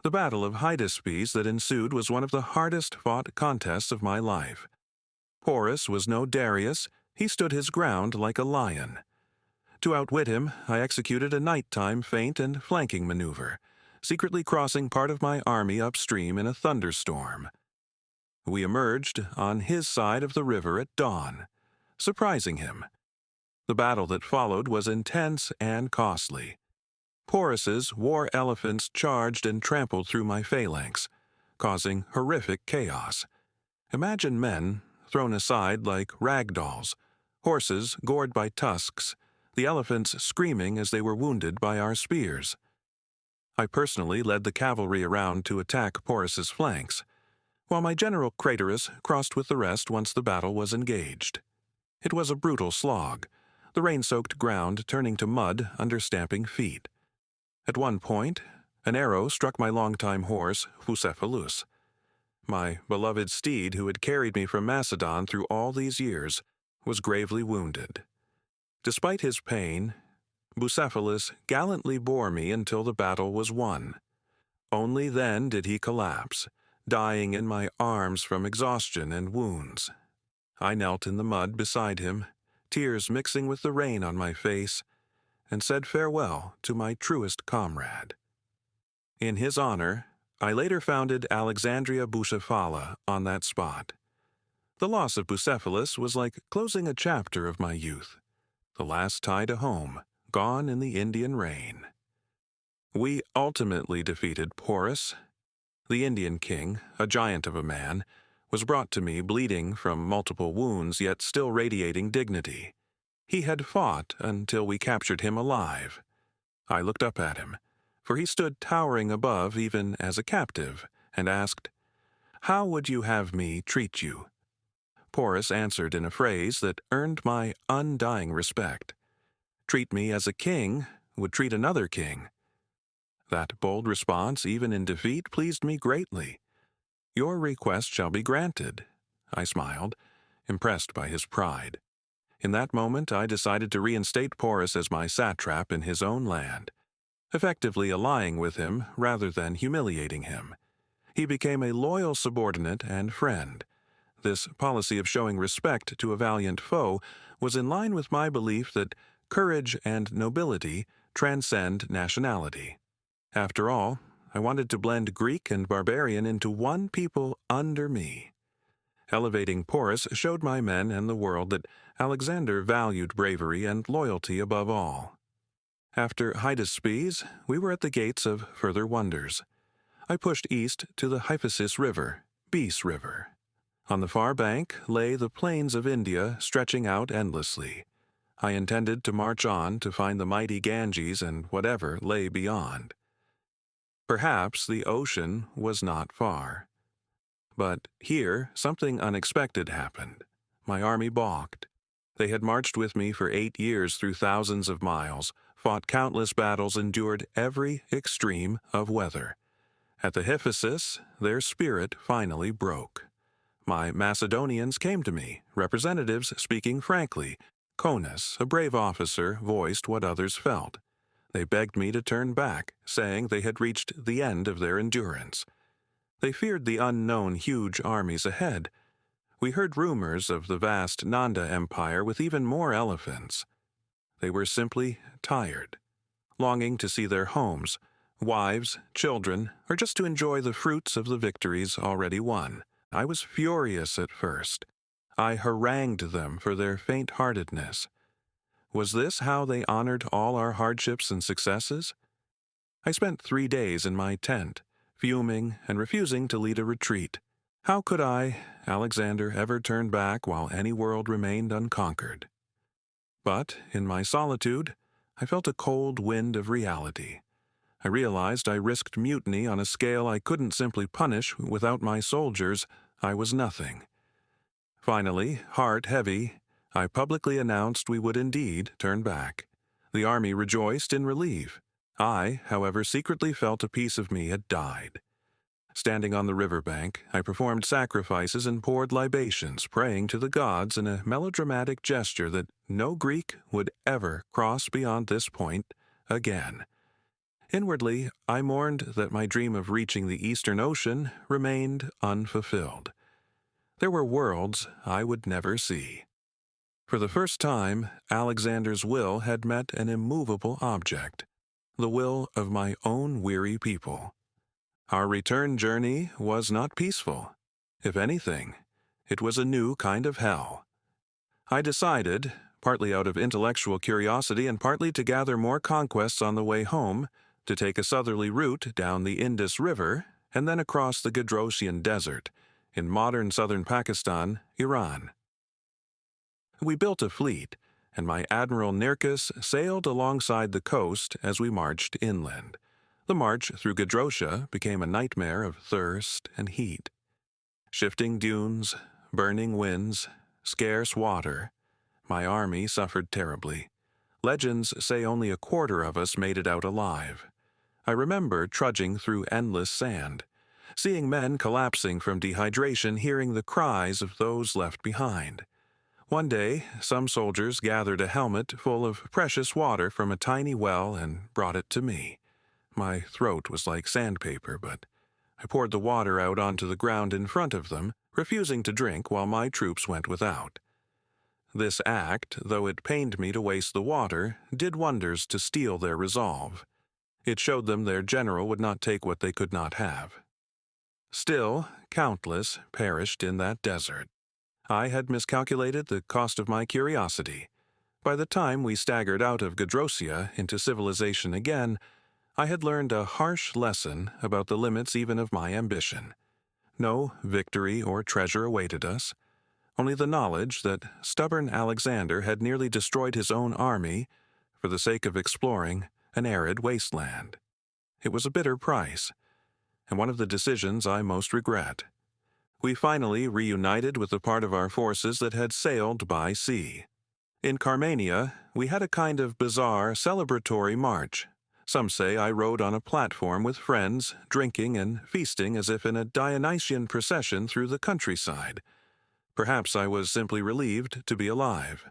The Battle of Hydaspes that ensued was one of the hardest-fought contests of my life. Porus was no Darius, he stood his ground like a lion. To outwit him, I executed a nighttime feint and flanking maneuver, secretly crossing part of my army upstream in a thunderstorm. We emerged on his side of the river at dawn, surprising him. The battle that followed was intense and costly. Porus's war elephants charged and trampled through my phalanx, causing horrific chaos. Imagine men thrown aside like rag dolls, horses gored by tusks, the elephants screaming as they were wounded by our spears. I personally led the cavalry around to attack Porus's flanks, while my general Craterus crossed with the rest once the battle was engaged. It was a brutal slog, the rain-soaked ground turning to mud under stamping feet. At one point, an arrow struck my longtime horse, Bucephalus. My beloved steed who had carried me from Macedon through all these years was gravely wounded. Despite his pain, Bucephalus gallantly bore me until the battle was won. Only then did he collapse, dying in my arms from exhaustion and wounds. I knelt in the mud beside him, tears mixing with the rain on my face, and said farewell to my truest comrade. In his honor, I later founded Alexandria Bucephala on that spot. The loss of Bucephalus was like closing a chapter of my youth, the last tie to home, gone in the Indian rain. We ultimately defeated Porus. The Indian king, a giant of a man, was brought to me bleeding from multiple wounds yet still radiating dignity. He had fought until we captured him alive. I looked up at him, for he stood towering above even as a captive, and asked, "How would you have me treat you?" Porus answered in a phrase that earned my undying respect. "Treat me as a king would treat another king." That bold response, even in defeat, pleased me greatly. "Your request shall be granted," I smiled, impressed by his pride. In that moment, I decided to reinstate Porus as my satrap in his own land, effectively allying with him rather than humiliating him. He became a loyal subordinate and friend. This policy of showing respect to a valiant foe was in line with my belief that courage and nobility transcend nationality. After all, I wanted to blend Greek and barbarian into one people under me. Elevating Porus showed my men and the world that Alexander valued bravery and loyalty above all. After Hydaspes, we were at the gates of further wonders. I pushed east to the Hyphasis River, Beas River. On the far bank lay the plains of India stretching out endlessly. I intended to march on to find the mighty Ganges and whatever lay beyond. Perhaps the ocean was not far. But here, something unexpected happened. My army balked. They had marched with me for 8 years through thousands of miles, fought countless battles, endured every extreme of weather. At the Hyphasis, their spirit finally broke. My Macedonians came to me, representatives speaking frankly. Conus, a brave officer, voiced what others felt. They begged me to turn back, saying they had reached the end of their endurance. They feared the unknown huge armies ahead. We heard rumors of the vast Nanda Empire with even more elephants. They were simply tired, longing to see their homes, wives, children, or just to enjoy the fruits of the victories already won. I was furious at first. I harangued them for their faint-heartedness. Was this how they honored all our hardships and successes? I spent 3 days in my tent, fuming and refusing to lead a retreat. How could I, Alexander, ever turn back while any world remained unconquered? But, in my solitude, I felt a cold wind of reality. I realized I risked mutiny on a scale I couldn't simply punish. Without my soldiers, I was nothing. Finally, heart heavy, I publicly announced we would indeed turn back. The army rejoiced in relief. I, however, secretly felt a piece of me had died. Standing on the riverbank, I performed sacrifices and poured libations, praying to the gods in a melodramatic gesture that no Greek would ever cross beyond this point again. Inwardly, I mourned that my dream of reaching the Eastern Ocean remained unfulfilled. There were worlds I would never see. For the first time, Alexander's will had met an immovable object, the will of my own weary people. Our return journey was not peaceful. If anything, it was a new kind of hell. I decided, partly out of intellectual curiosity and partly to gather more conquests on the way home, to take a southerly route down the Indus River and then across the Gadrosian Desert, in modern southern Pakistan, Iran. We built a fleet, and my Admiral Nearchus sailed alongside the coast as we marched inland. The march through Gadrosia became a nightmare of thirst and heat. Shifting dunes, burning winds, scarce water. My army suffered terribly. Legends say only a quarter of us made it out alive. I remember trudging through endless sand, seeing men collapsing from dehydration, hearing the cries of those left behind. One day, some soldiers gathered a helmet full of precious water from a tiny well and brought it to me. My throat was like sandpaper, but I poured the water out onto the ground in front of them, refusing to drink while my troops went without. This act, though it pained me to waste the water, did wonders to steel their resolve. It showed them their general would not take what they could not have. Still, countless perished in that desert. I had miscalculated the cost of my curiosity. By the time we staggered out of Gadrosia into civilization again, I had learned a harsh lesson about the limits even of my ambition. No victory or treasure awaited us, only the knowledge that stubborn Alexander had nearly destroyed his own army for the sake of exploring an arid wasteland. It was a bitter price, and one of the decisions I most regret. We finally reunited with the part of our forces that had sailed by sea. In Carmania, we had a kind of bizarre celebratory march. Some say I rode on a platform with friends, drinking and feasting as if in a Dionysian procession through the countryside. Perhaps I was simply relieved to be alive.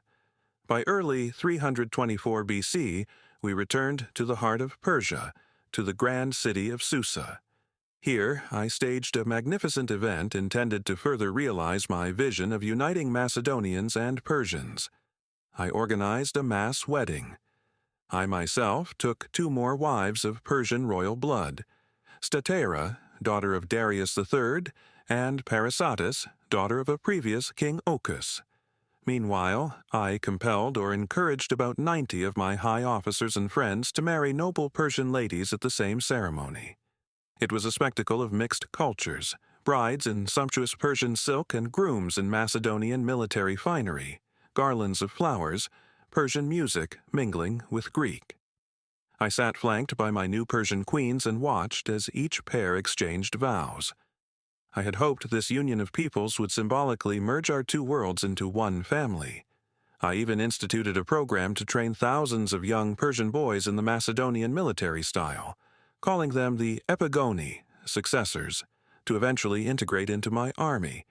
By early 324 BC, we returned to the heart of Persia, to the grand city of Susa. Here, I staged a magnificent event intended to further realize my vision of uniting Macedonians and Persians. I organized a mass wedding. I myself took 2 more wives of Persian royal blood, Statera, daughter of Darius III, and Parysatis, daughter of a previous King Ochus. Meanwhile, I compelled or encouraged about 90 of my high officers and friends to marry noble Persian ladies at the same ceremony. It was a spectacle of mixed cultures, brides in sumptuous Persian silk and grooms in Macedonian military finery, garlands of flowers, Persian music mingling with Greek. I sat flanked by my new Persian queens and watched as each pair exchanged vows. I had hoped this union of peoples would symbolically merge our 2 worlds into one family. I even instituted a program to train thousands of young Persian boys in the Macedonian military style, calling them the Epigoni, successors, to eventually integrate into my army.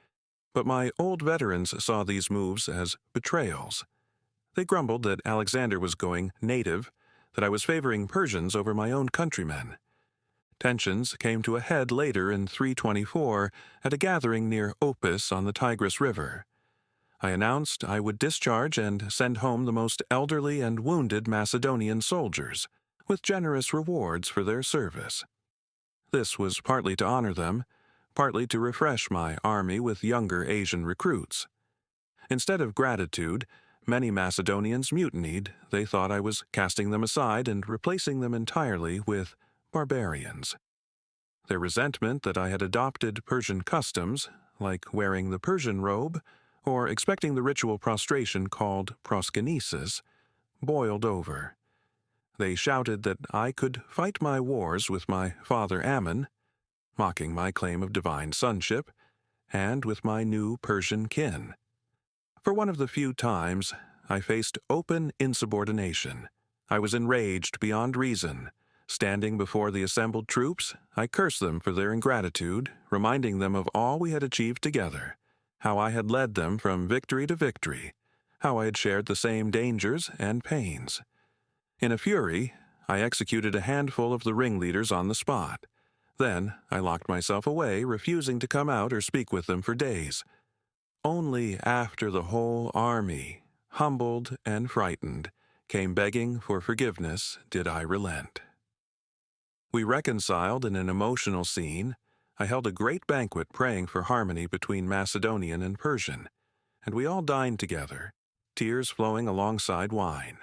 But my old veterans saw these moves as betrayals. They grumbled that Alexander was going native, that I was favoring Persians over my own countrymen. Tensions came to a head later in 324 at a gathering near Opis on the Tigris River. I announced I would discharge and send home the most elderly and wounded Macedonian soldiers, with generous rewards for their service. This was partly to honor them, partly to refresh my army with younger Asian recruits. Instead of gratitude, many Macedonians mutinied. They thought I was casting them aside and replacing them entirely with barbarians. Their resentment that I had adopted Persian customs, like wearing the Persian robe or expecting the ritual prostration called proskynesis, boiled over. They shouted that I could fight my wars with my father Ammon, mocking my claim of divine sonship, and with my new Persian kin. For one of the few times, I faced open insubordination. I was enraged beyond reason. Standing before the assembled troops, I cursed them for their ingratitude, reminding them of all we had achieved together, how I had led them from victory to victory, how I had shared the same dangers and pains. In a fury, I executed a handful of the ringleaders on the spot. Then I locked myself away, refusing to come out or speak with them for days. Only after the whole army, humbled and frightened, came begging for forgiveness did I relent. We reconciled in an emotional scene. I held a great banquet praying for harmony between Macedonian and Persian, and we all dined together, tears flowing alongside wine.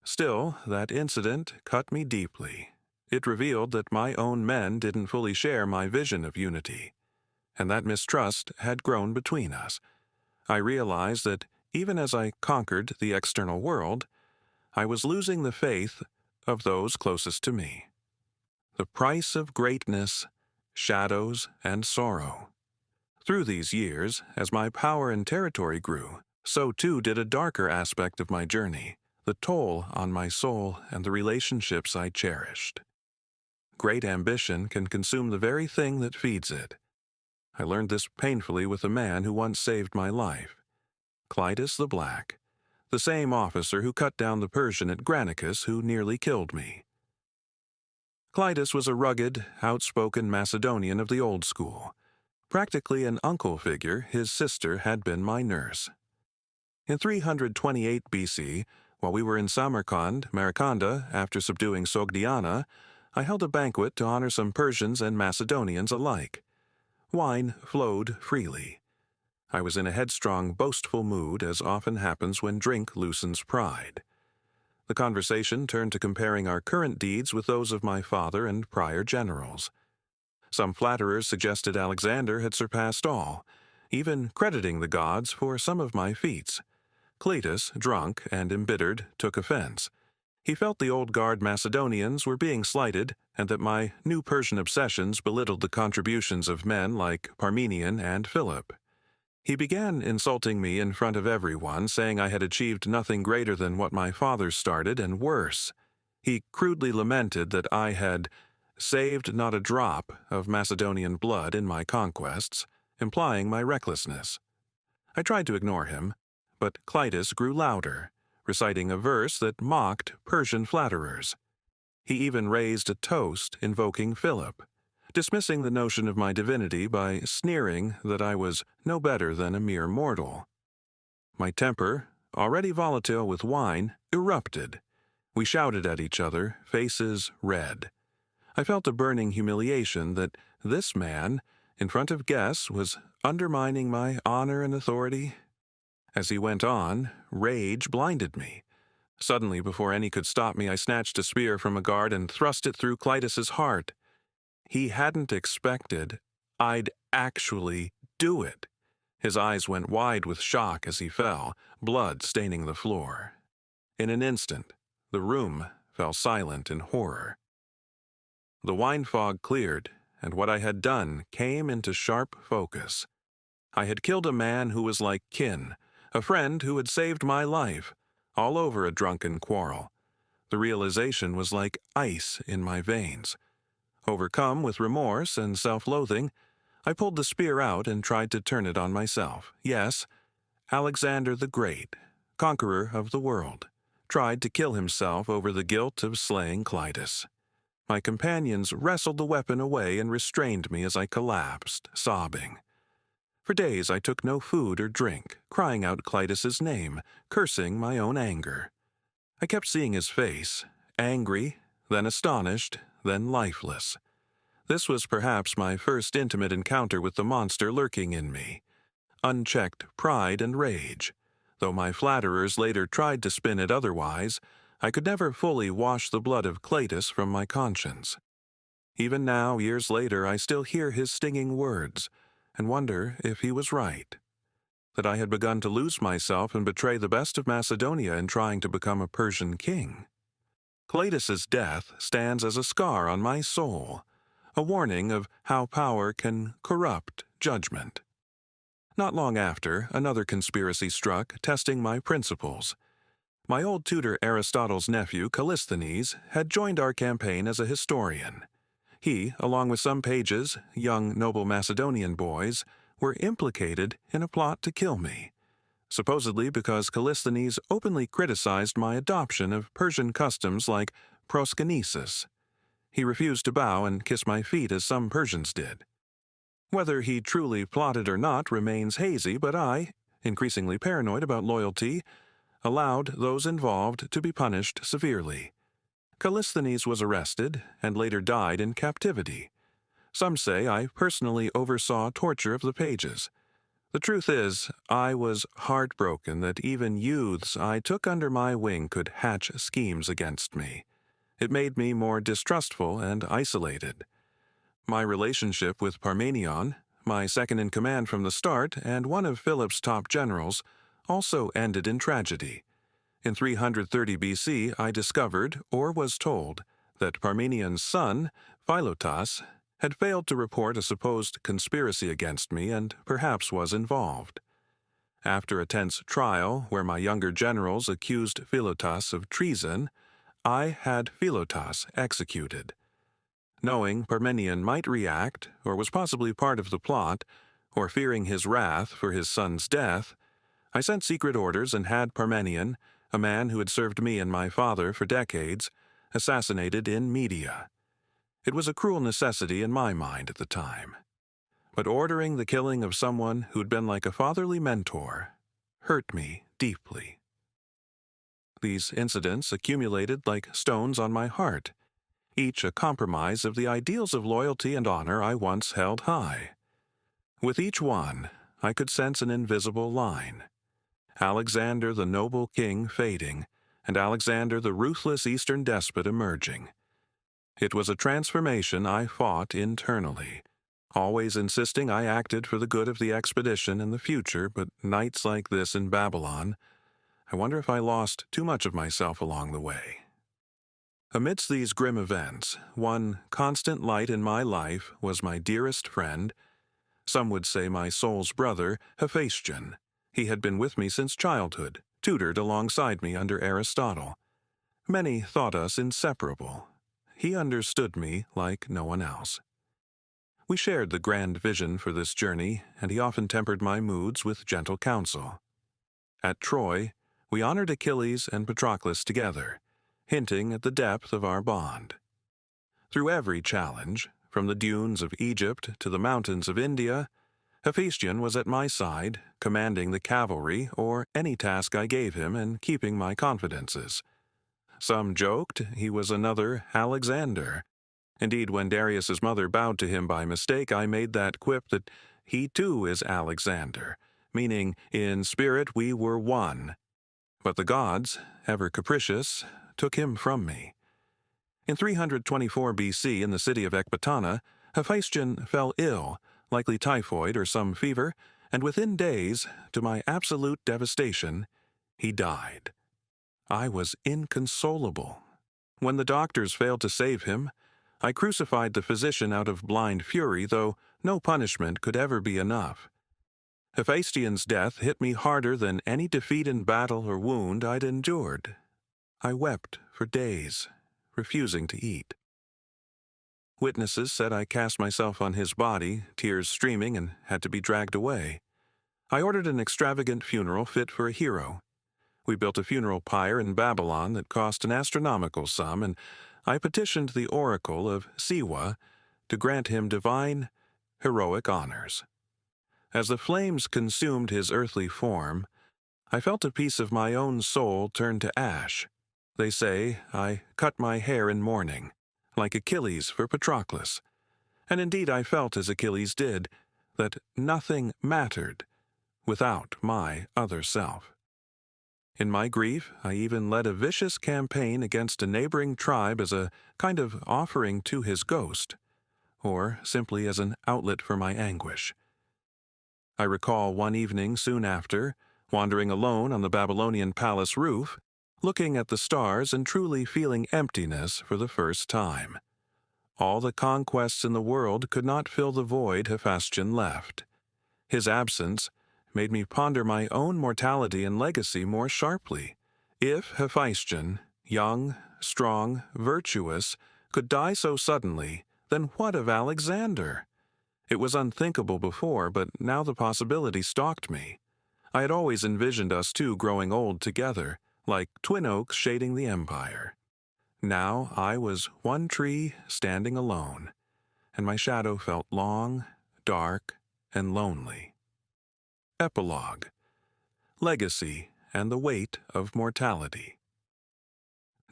Still, that incident cut me deeply. It revealed that my own men didn't fully share my vision of unity, and that mistrust had grown between us. I realized that even as I conquered the external world, I was losing the faith of those closest to me. The price of greatness, shadows, and sorrow. Through these years, as my power and territory grew, so too did a darker aspect of my journey, the toll on my soul and the relationships I cherished. Great ambition can consume the very thing that feeds it. I learned this painfully with a man who once saved my life, Clitus the Black, the same officer who cut down the Persian at Granicus who nearly killed me. Clitus was a rugged, outspoken Macedonian of the old school. Practically an uncle figure, his sister had been my nurse. In 328 BC, while we were in Samarkand, Marikanda, after subduing Sogdiana, I held a banquet to honor some Persians and Macedonians alike. Wine flowed freely. I was in a headstrong, boastful mood, as often happens when drink loosens pride. The conversation turned to comparing our current deeds with those of my father and prior generals. Some flatterers suggested Alexander had surpassed all, even crediting the gods for some of my feats. Cleitus, drunk and embittered, took offense. He felt the old guard Macedonians were being slighted, and that my new Persian obsessions belittled the contributions of men like Parmenion and Philip. He began insulting me in front of everyone, saying I had achieved nothing greater than what my father started, and worse. He crudely lamented that I had saved not a drop of Macedonian blood in my conquests, implying my recklessness. I tried to ignore him, but Cleitus grew louder, reciting a verse that mocked Persian flatterers. He even raised a toast invoking Philip, dismissing the notion of my divinity by sneering that I was no better than a mere mortal. My temper, already volatile with wine, erupted. We shouted at each other, faces red. I felt a burning humiliation that this man, in front of guests, was undermining my honor and authority. As he went on, rage blinded me. Suddenly, before any could stop me, I snatched a spear from a guard and thrust it through Cleitus's heart. He hadn't expected I'd actually do it. His eyes went wide with shock as he fell, blood staining the floor. In an instant, the room fell silent in horror. The wine fog cleared, and what I had done came into sharp focus. I had killed a man who was like kin, a friend who had saved my life, all over a drunken quarrel. The realization was like ice in my veins. Overcome with remorse and self-loathing, I pulled the spear out and tried to turn it on myself. Yes, Alexander the Great, conqueror of the world, tried to kill himself over the guilt of slaying Cleitus. My companions wrestled the weapon away and restrained me as I collapsed, sobbing. For days I took no food or drink, crying out Cleitus's name, cursing my own anger. I kept seeing his face, angry, then astonished, then lifeless. This was perhaps my first intimate encounter with the monster lurking in me. Unchecked pride and rage. Though my flatterers later tried to spin it otherwise, I could never fully wash the blood of Cleitus from my conscience. Even now, years later, I still hear his stinging words, and wonder if he was right. That I had begun to lose myself and betray the best of Macedonia in trying to become a Persian king. Cleitus's death stands as a scar on my soul, a warning of how power can corrupt judgment. Not long after, another conspiracy struck, testing my principles. My old tutor Aristotle's nephew, Callisthenes, had joined our campaign as a historian. He, along with some pages, young noble Macedonian boys, were implicated in a plot to kill me, supposedly because Callisthenes openly criticized my adoption of Persian customs like proskynesis. He refused to bow and kiss my feet as some Persians did. Whether he truly plotted or not remains hazy, but I, increasingly paranoid about loyalty, allowed those involved to be punished severely. Callisthenes was arrested and later died in captivity. Some say I personally oversaw torture of the pages. The truth is, I was heartbroken that even youths I took under my wing could hatch schemes against me. It made me more distrustful and isolated. My relationship with Parmenion, my second-in-command from the start and one of Philip's top generals, also ended in tragedy. In 330 BC, I discovered, or was told, that Parmenion's son, Philotas, had failed to report a supposed conspiracy against me and perhaps was involved. After a tense trial where my younger generals accused Philotas of treason, I had Philotas executed. Knowing Parmenion might react, or was possibly part of the plot, or fearing his wrath for his son's death, I sent secret orders and had Parmenion, a man who had served me and my father for decades, assassinated in Media. It was a cruel necessity in my mind at the time. But ordering the killing of someone who'd been like a fatherly mentor hurt me deeply. These incidents accumulated like stones on my heart, each a compromise of the ideals of loyalty and honor I once held high. With each one, I could sense an invisible line. Alexander the noble king fading, and Alexander the ruthless Eastern despot emerging. It was a transformation I fought internally, always insisting I acted for the good of the expedition and the future, but nights like this in Babylon, I wonder if I lost too much of myself along the way. Amidst these grim events, one constant light in my life was my dearest friend, some would say my soul's brother, Hephaestion. He had been with me since childhood, tutored alongside me under Aristotle. Many thought us inseparable. He understood me like no one else. We shared the grand vision for this journey, and he often tempered my moods with gentle counsel. At Troy, we honored Achilles and Patroclus together, hinting at the depth of our bond. Through every challenge, from the dunes of Egypt to the mountains of India, Hephaestion was at my side, commanding the cavalry or any task I gave him and keeping my confidences. Some joked he was another Alexander. Indeed, when Darius's mother bowed to him by mistake, I made that quip that he too is Alexander, meaning in spirit we were one. But the gods, ever capricious, took him from me. In 324 BC, in the city of Ecbatana, Hephaestion fell ill, likely typhoid or some fever, and within days, to my absolute devastation, he died. I was inconsolable. When the doctors failed to save him, I crucified the physician out of blind fury, though no punishment could ever be enough. Hephaestion's death hit me harder than any defeat in battle or wound I'd endured. I wept for days, refusing to eat. Witnesses said I cast myself on his body, tears streaming, and had to be dragged away. I ordered an extravagant funeral fit for a hero. We built a funeral pyre in Babylon that cost an astronomical sum, and I petitioned the oracle of Siwa to grant him divine, heroic honors. As the flames consumed his earthly form, I felt a piece of my own soul turn to ash. They say I cut my hair in mourning, like Achilles for Patroclus. And indeed I felt as Achilles did, that nothing mattered without my other self. In my grief, I even led a vicious campaign against a neighboring tribe as a kind of offering to his ghost, or simply as an outlet for my anguish. I recall one evening soon after, wandering alone on the Babylonian palace roof, looking at the stars and truly feeling emptiness for the first time. All the conquests in the world could not fill the void Hephaestion left. His absence made me ponder my own mortality and legacy more sharply. If Hephaestion, young, strong, virtuous, could die so suddenly, then what of Alexander? It was unthinkable before, but now the possibility stalked me. I had always envisioned us two growing old together, like twin oaks shading the empire. Now I was one tree standing alone, and my shadow felt long, dark, and lonely. Epilogue. Legacy and the Weight of Mortality.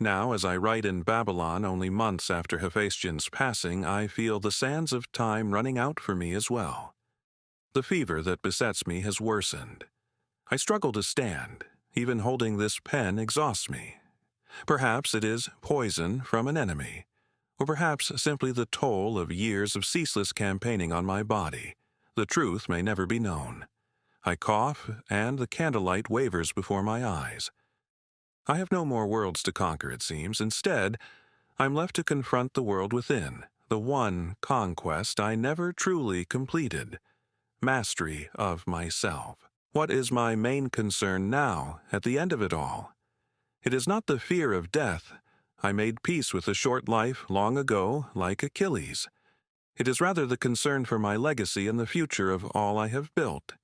Now, as I write in Babylon only months after Hephaestion's passing, I feel the sands of time running out for me as well. The fever that besets me has worsened. I struggle to stand. Even holding this pen exhausts me. Perhaps it is poison from an enemy, or perhaps simply the toll of years of ceaseless campaigning on my body. The truth may never be known. I cough, and the candlelight wavers before my eyes. I have no more worlds to conquer, it seems. Instead, I'm left to confront the world within, the one conquest I never truly completed: mastery of myself. What is my main concern now, at the end of it all? It is not the fear of death. I made peace with a short life long ago, like Achilles. It is rather the concern for my legacy and the future of all I have built.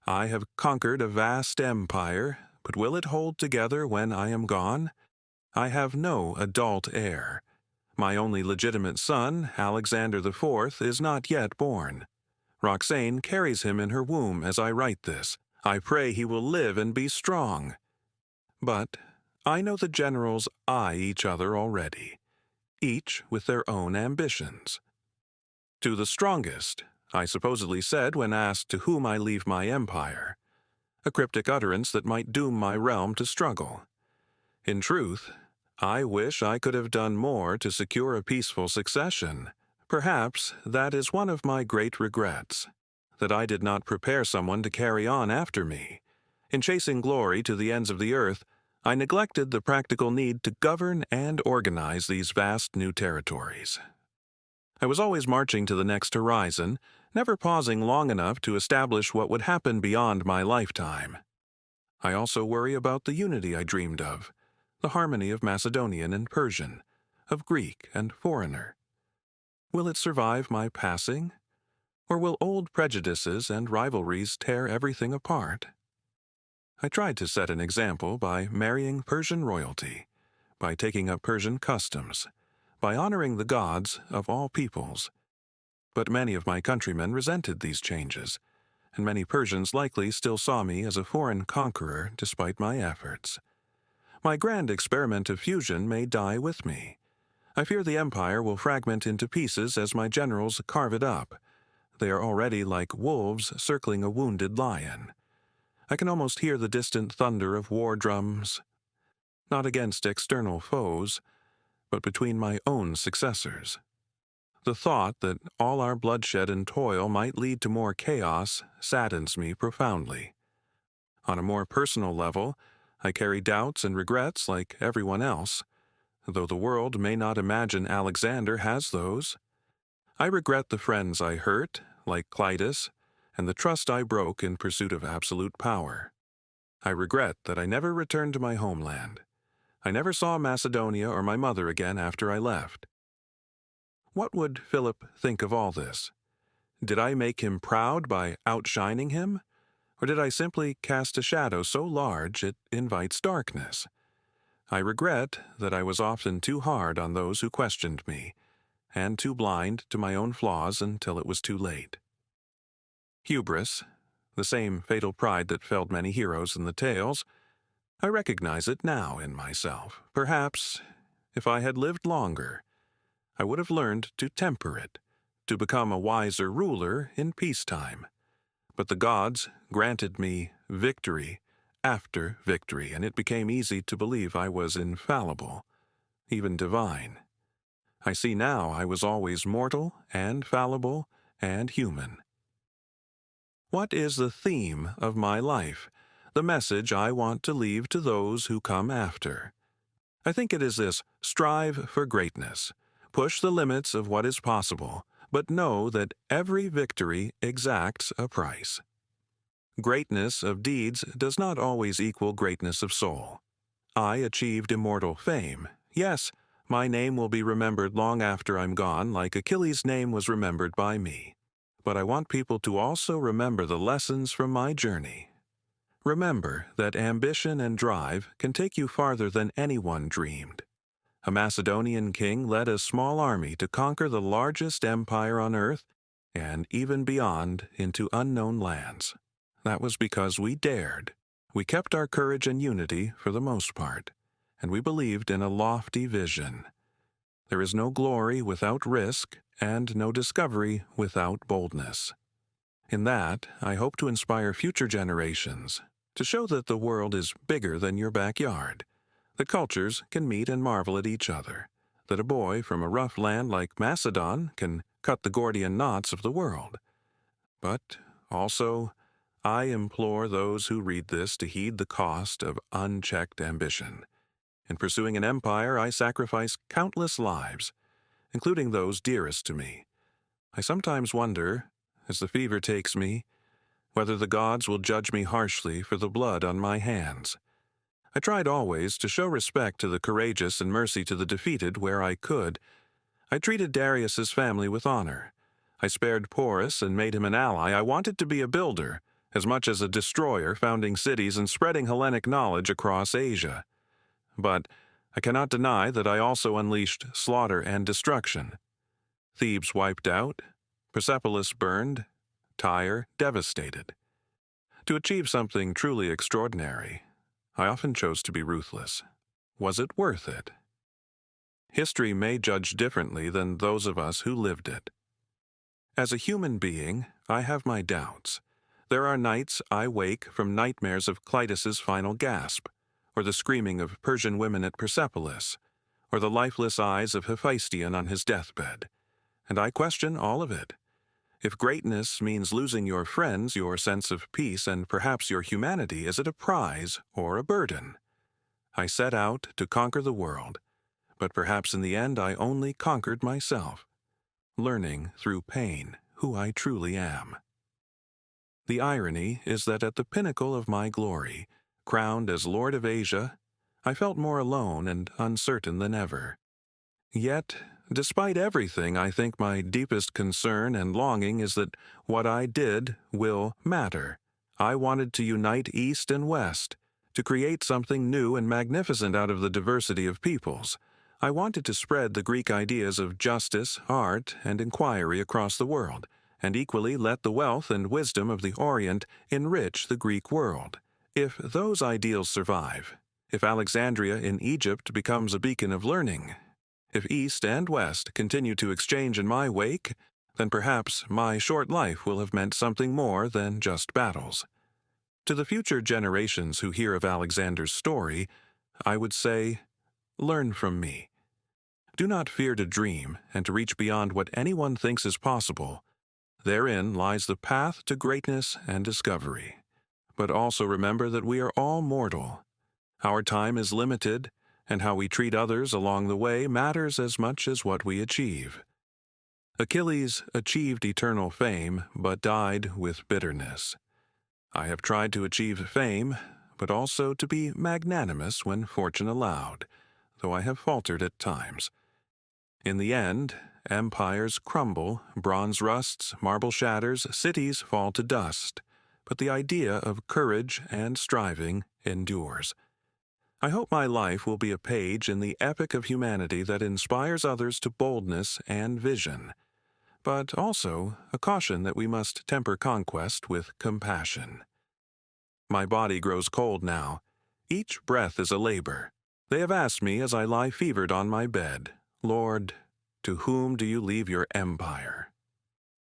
I have conquered a vast empire, but will it hold together when I am gone? I have no adult heir. My only legitimate son, Alexander the Fourth, is not yet born. Roxane carries him in her womb as I write this. I pray he will live and be strong. But I know the generals eye each other already, each with their own ambitions. To the strongest, I supposedly said when asked to whom I leave my empire, a cryptic utterance that might doom my realm to struggle. In truth, I wish I could have done more to secure a peaceful succession. Perhaps that is one of my great regrets, that I did not prepare someone to carry on after me. In chasing glory to the ends of the earth, I neglected the practical need to govern and organize these vast new territories. I was always marching to the next horizon, never pausing long enough to establish what would happen beyond my lifetime. I also worry about the unity I dreamed of, the harmony of Macedonian and Persian, of Greek and foreigner. Will it survive my passing? Or will old prejudices and rivalries tear everything apart? I tried to set an example by marrying Persian royalty, by taking up Persian customs, by honoring the gods of all peoples. But many of my countrymen resented these changes, and many Persians likely still saw me as a foreign conqueror despite my efforts. My grand experiment of fusion may die with me. I fear the empire will fragment into pieces as my generals carve it up. They are already like wolves circling a wounded lion. I can almost hear the distant thunder of war drums, not against external foes, but between my own successors. The thought that all our bloodshed and toil might lead to more chaos saddens me profoundly. On a more personal level, I carry doubts and regrets like everyone else, though the world may not imagine Alexander has those. I regret the friends I hurt, like Clitus, and the trust I broke in pursuit of absolute power. I regret that I never returned to my homeland. I never saw Macedonia or my mother again after I left. What would Philip think of all this? Did I make him proud by outshining him? Or did I simply cast a shadow so large it invites darkness? I regret that I was often too hard on those who questioned me, and too blind to my own flaws until it was too late. Hubris, the same fatal pride that felled many heroes in the tales, I recognize it now in myself. Perhaps, if I had lived longer, I would have learned to temper it, to become a wiser ruler in peacetime. But the gods granted me victory after victory, and it became easy to believe I was infallible, even divine. I see now I was always mortal and fallible and human. What is the theme of my life, the message I want to leave to those who come after? I think it is this: strive for greatness, push the limits of what is possible, but know that every victory exacts a price. Greatness of deeds does not always equal greatness of soul. I achieved immortal fame. Yes, my name will be remembered long after I'm gone, like Achilles' name was remembered by me. But I want people to also remember the lessons from my journey. Remember that ambition and drive can take you farther than anyone dreamed. A Macedonian king led a small army to conquer the largest empire on earth and even beyond into unknown lands. That was because we dared. We kept our courage and unity for the most part, and we believed in a lofty vision. There is no glory without risk, and no discovery without boldness. In that, I hope to inspire future generations, to show that the world is bigger than your backyard, that cultures can meet and marvel at each other, that a boy from a rough land like Macedon can cut the Gordian knots of the world. But also, I implore those who read this to heed the cost of unchecked ambition. In pursuing an empire, I sacrifice countless lives, including those dearest to me. I sometimes wonder, as the fever takes me, whether the gods will judge me harshly for the blood on my hands. I tried always to show respect to the courageous and mercy to the defeated where I could. I treated Darius's family with honor. I spared Porus and made him an ally. I wanted to be a builder, as much as a destroyer, founding cities and spreading Hellenic knowledge across Asia. But I cannot deny that I also unleashed slaughter and destruction. Thebes wiped out, Persepolis burned, Tyre devastated. To achieve something truly extraordinary, I often chose to be ruthless. Was it worth it? History may judge differently than those of us who lived it. As a human being, I have my doubts. There are nights I wake from nightmares of Clitus's final gasp, or the screaming of Persian women at Persepolis, or the lifeless eyes of Hephaestion on his deathbed. And I question all of it. If greatness means losing your friends, your sense of peace, and perhaps your humanity, is it a prize or a burden? I set out to conquer the world, but perhaps in the end I only conquered myself, learning through pain who I truly am. The irony is that at the pinnacle of my glory, crowned as Lord of Asia, I felt more alone and uncertain than ever. Yet, despite everything, I think my deepest concern and longing is that what I did will matter. I wanted to unite East and West, to create something new and magnificent out of the diversity of peoples. I wanted to spread the Greek ideas of justice, art, and inquiry across the world, and equally let the wealth and wisdom of the Orient enrich the Greek world. If those ideals survive, if Alexandria in Egypt becomes a beacon of learning, if East and West continue to exchange in my wake, then perhaps my short life will have meant something more than just battles. To the future generations who hear of Alexander's story, I would say, learn from me. Do not fear to dream and to reach beyond what anyone thinks is possible. Therein lies the path to greatness and discovery. But also remember that we are all mortal. Our time is limited, and how we treat others along the way matters as much as what we achieve. Achilles achieved eternal fame, but died with bitterness. I have tried to achieve fame, but also to be magnanimous when fortune allowed, though I have faltered at times. In the end, empires crumble, bronze rusts, marble shatters, cities fall to dust, but the idea of courage and striving endures. I hope my life will be a page in the epic of humanity that inspires others to boldness and vision, but also a caution that we must temper conquest with compassion. My body grows cold now. Each breath is a labor. They have asked me as I lie fevered on my bed, Lord, to whom do you leave your empire?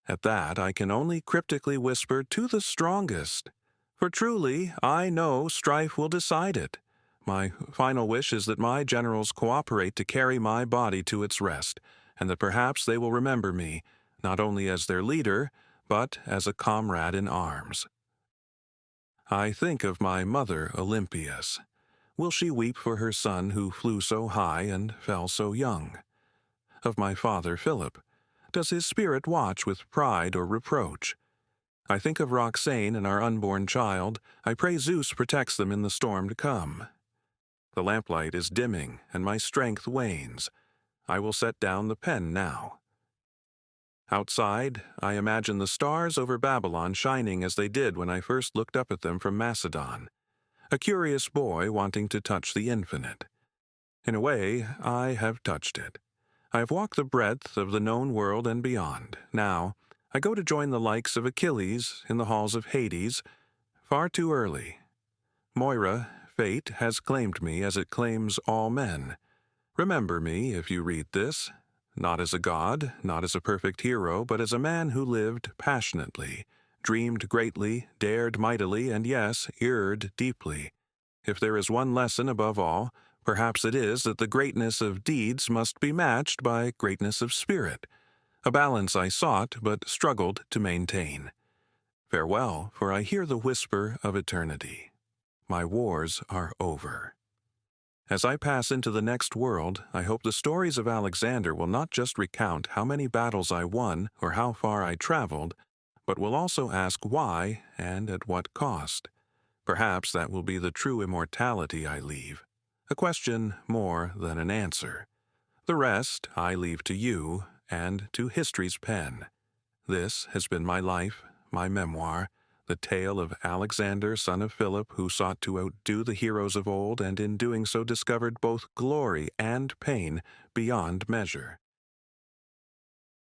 At that I can only cryptically whisper, to the strongest, for truly I know strife will decide it. My final wish is that my generals cooperate to carry my body to its rest, and that perhaps they will remember me, not only as their leader, but as a comrade in arms. I think of my mother, Olympias. Will she weep for her son who flew so high and fell so young? Of my father, Philip. Does his spirit watch with pride or reproach? I think of Roxane and our unborn child. I pray Zeus protects them in the storm to come. The lamplight is dimming, and my strength wanes. I will set down the pen now. Outside, I imagine the stars over Babylon shining as they did when I first looked up at them from Macedon. A curious boy wanting to touch the infinite. In a way, I have touched it. I have walked the breadth of the known world and beyond. Now, I go to join the likes of Achilles in the halls of Hades, far too early. Moira, fate, has claimed me as it claims all men. Remember me if you read this, not as a god, not as a perfect hero, but as a man who lived passionately, dreamed greatly, dared mightily, and yes, erred deeply. If there is one lesson above all, perhaps it is that the greatness of deeds must be matched by greatness of spirit, a balance I sought but struggled to maintain. Farewell, for I hear the whisper of eternity. My wars are over. As I pass into the next world, I hope the stories of Alexander will not just recount how many battles I won or how far I traveled, but will also ask why and at what cost. Perhaps that will be the true immortality I leave, a question more than an answer. The rest I leave to you and to history's pen. This has been my life, my memoir, the tale of Alexander, son of Philip, who sought to outdo the heroes of old and in doing so discovered both glory and pain beyond measure.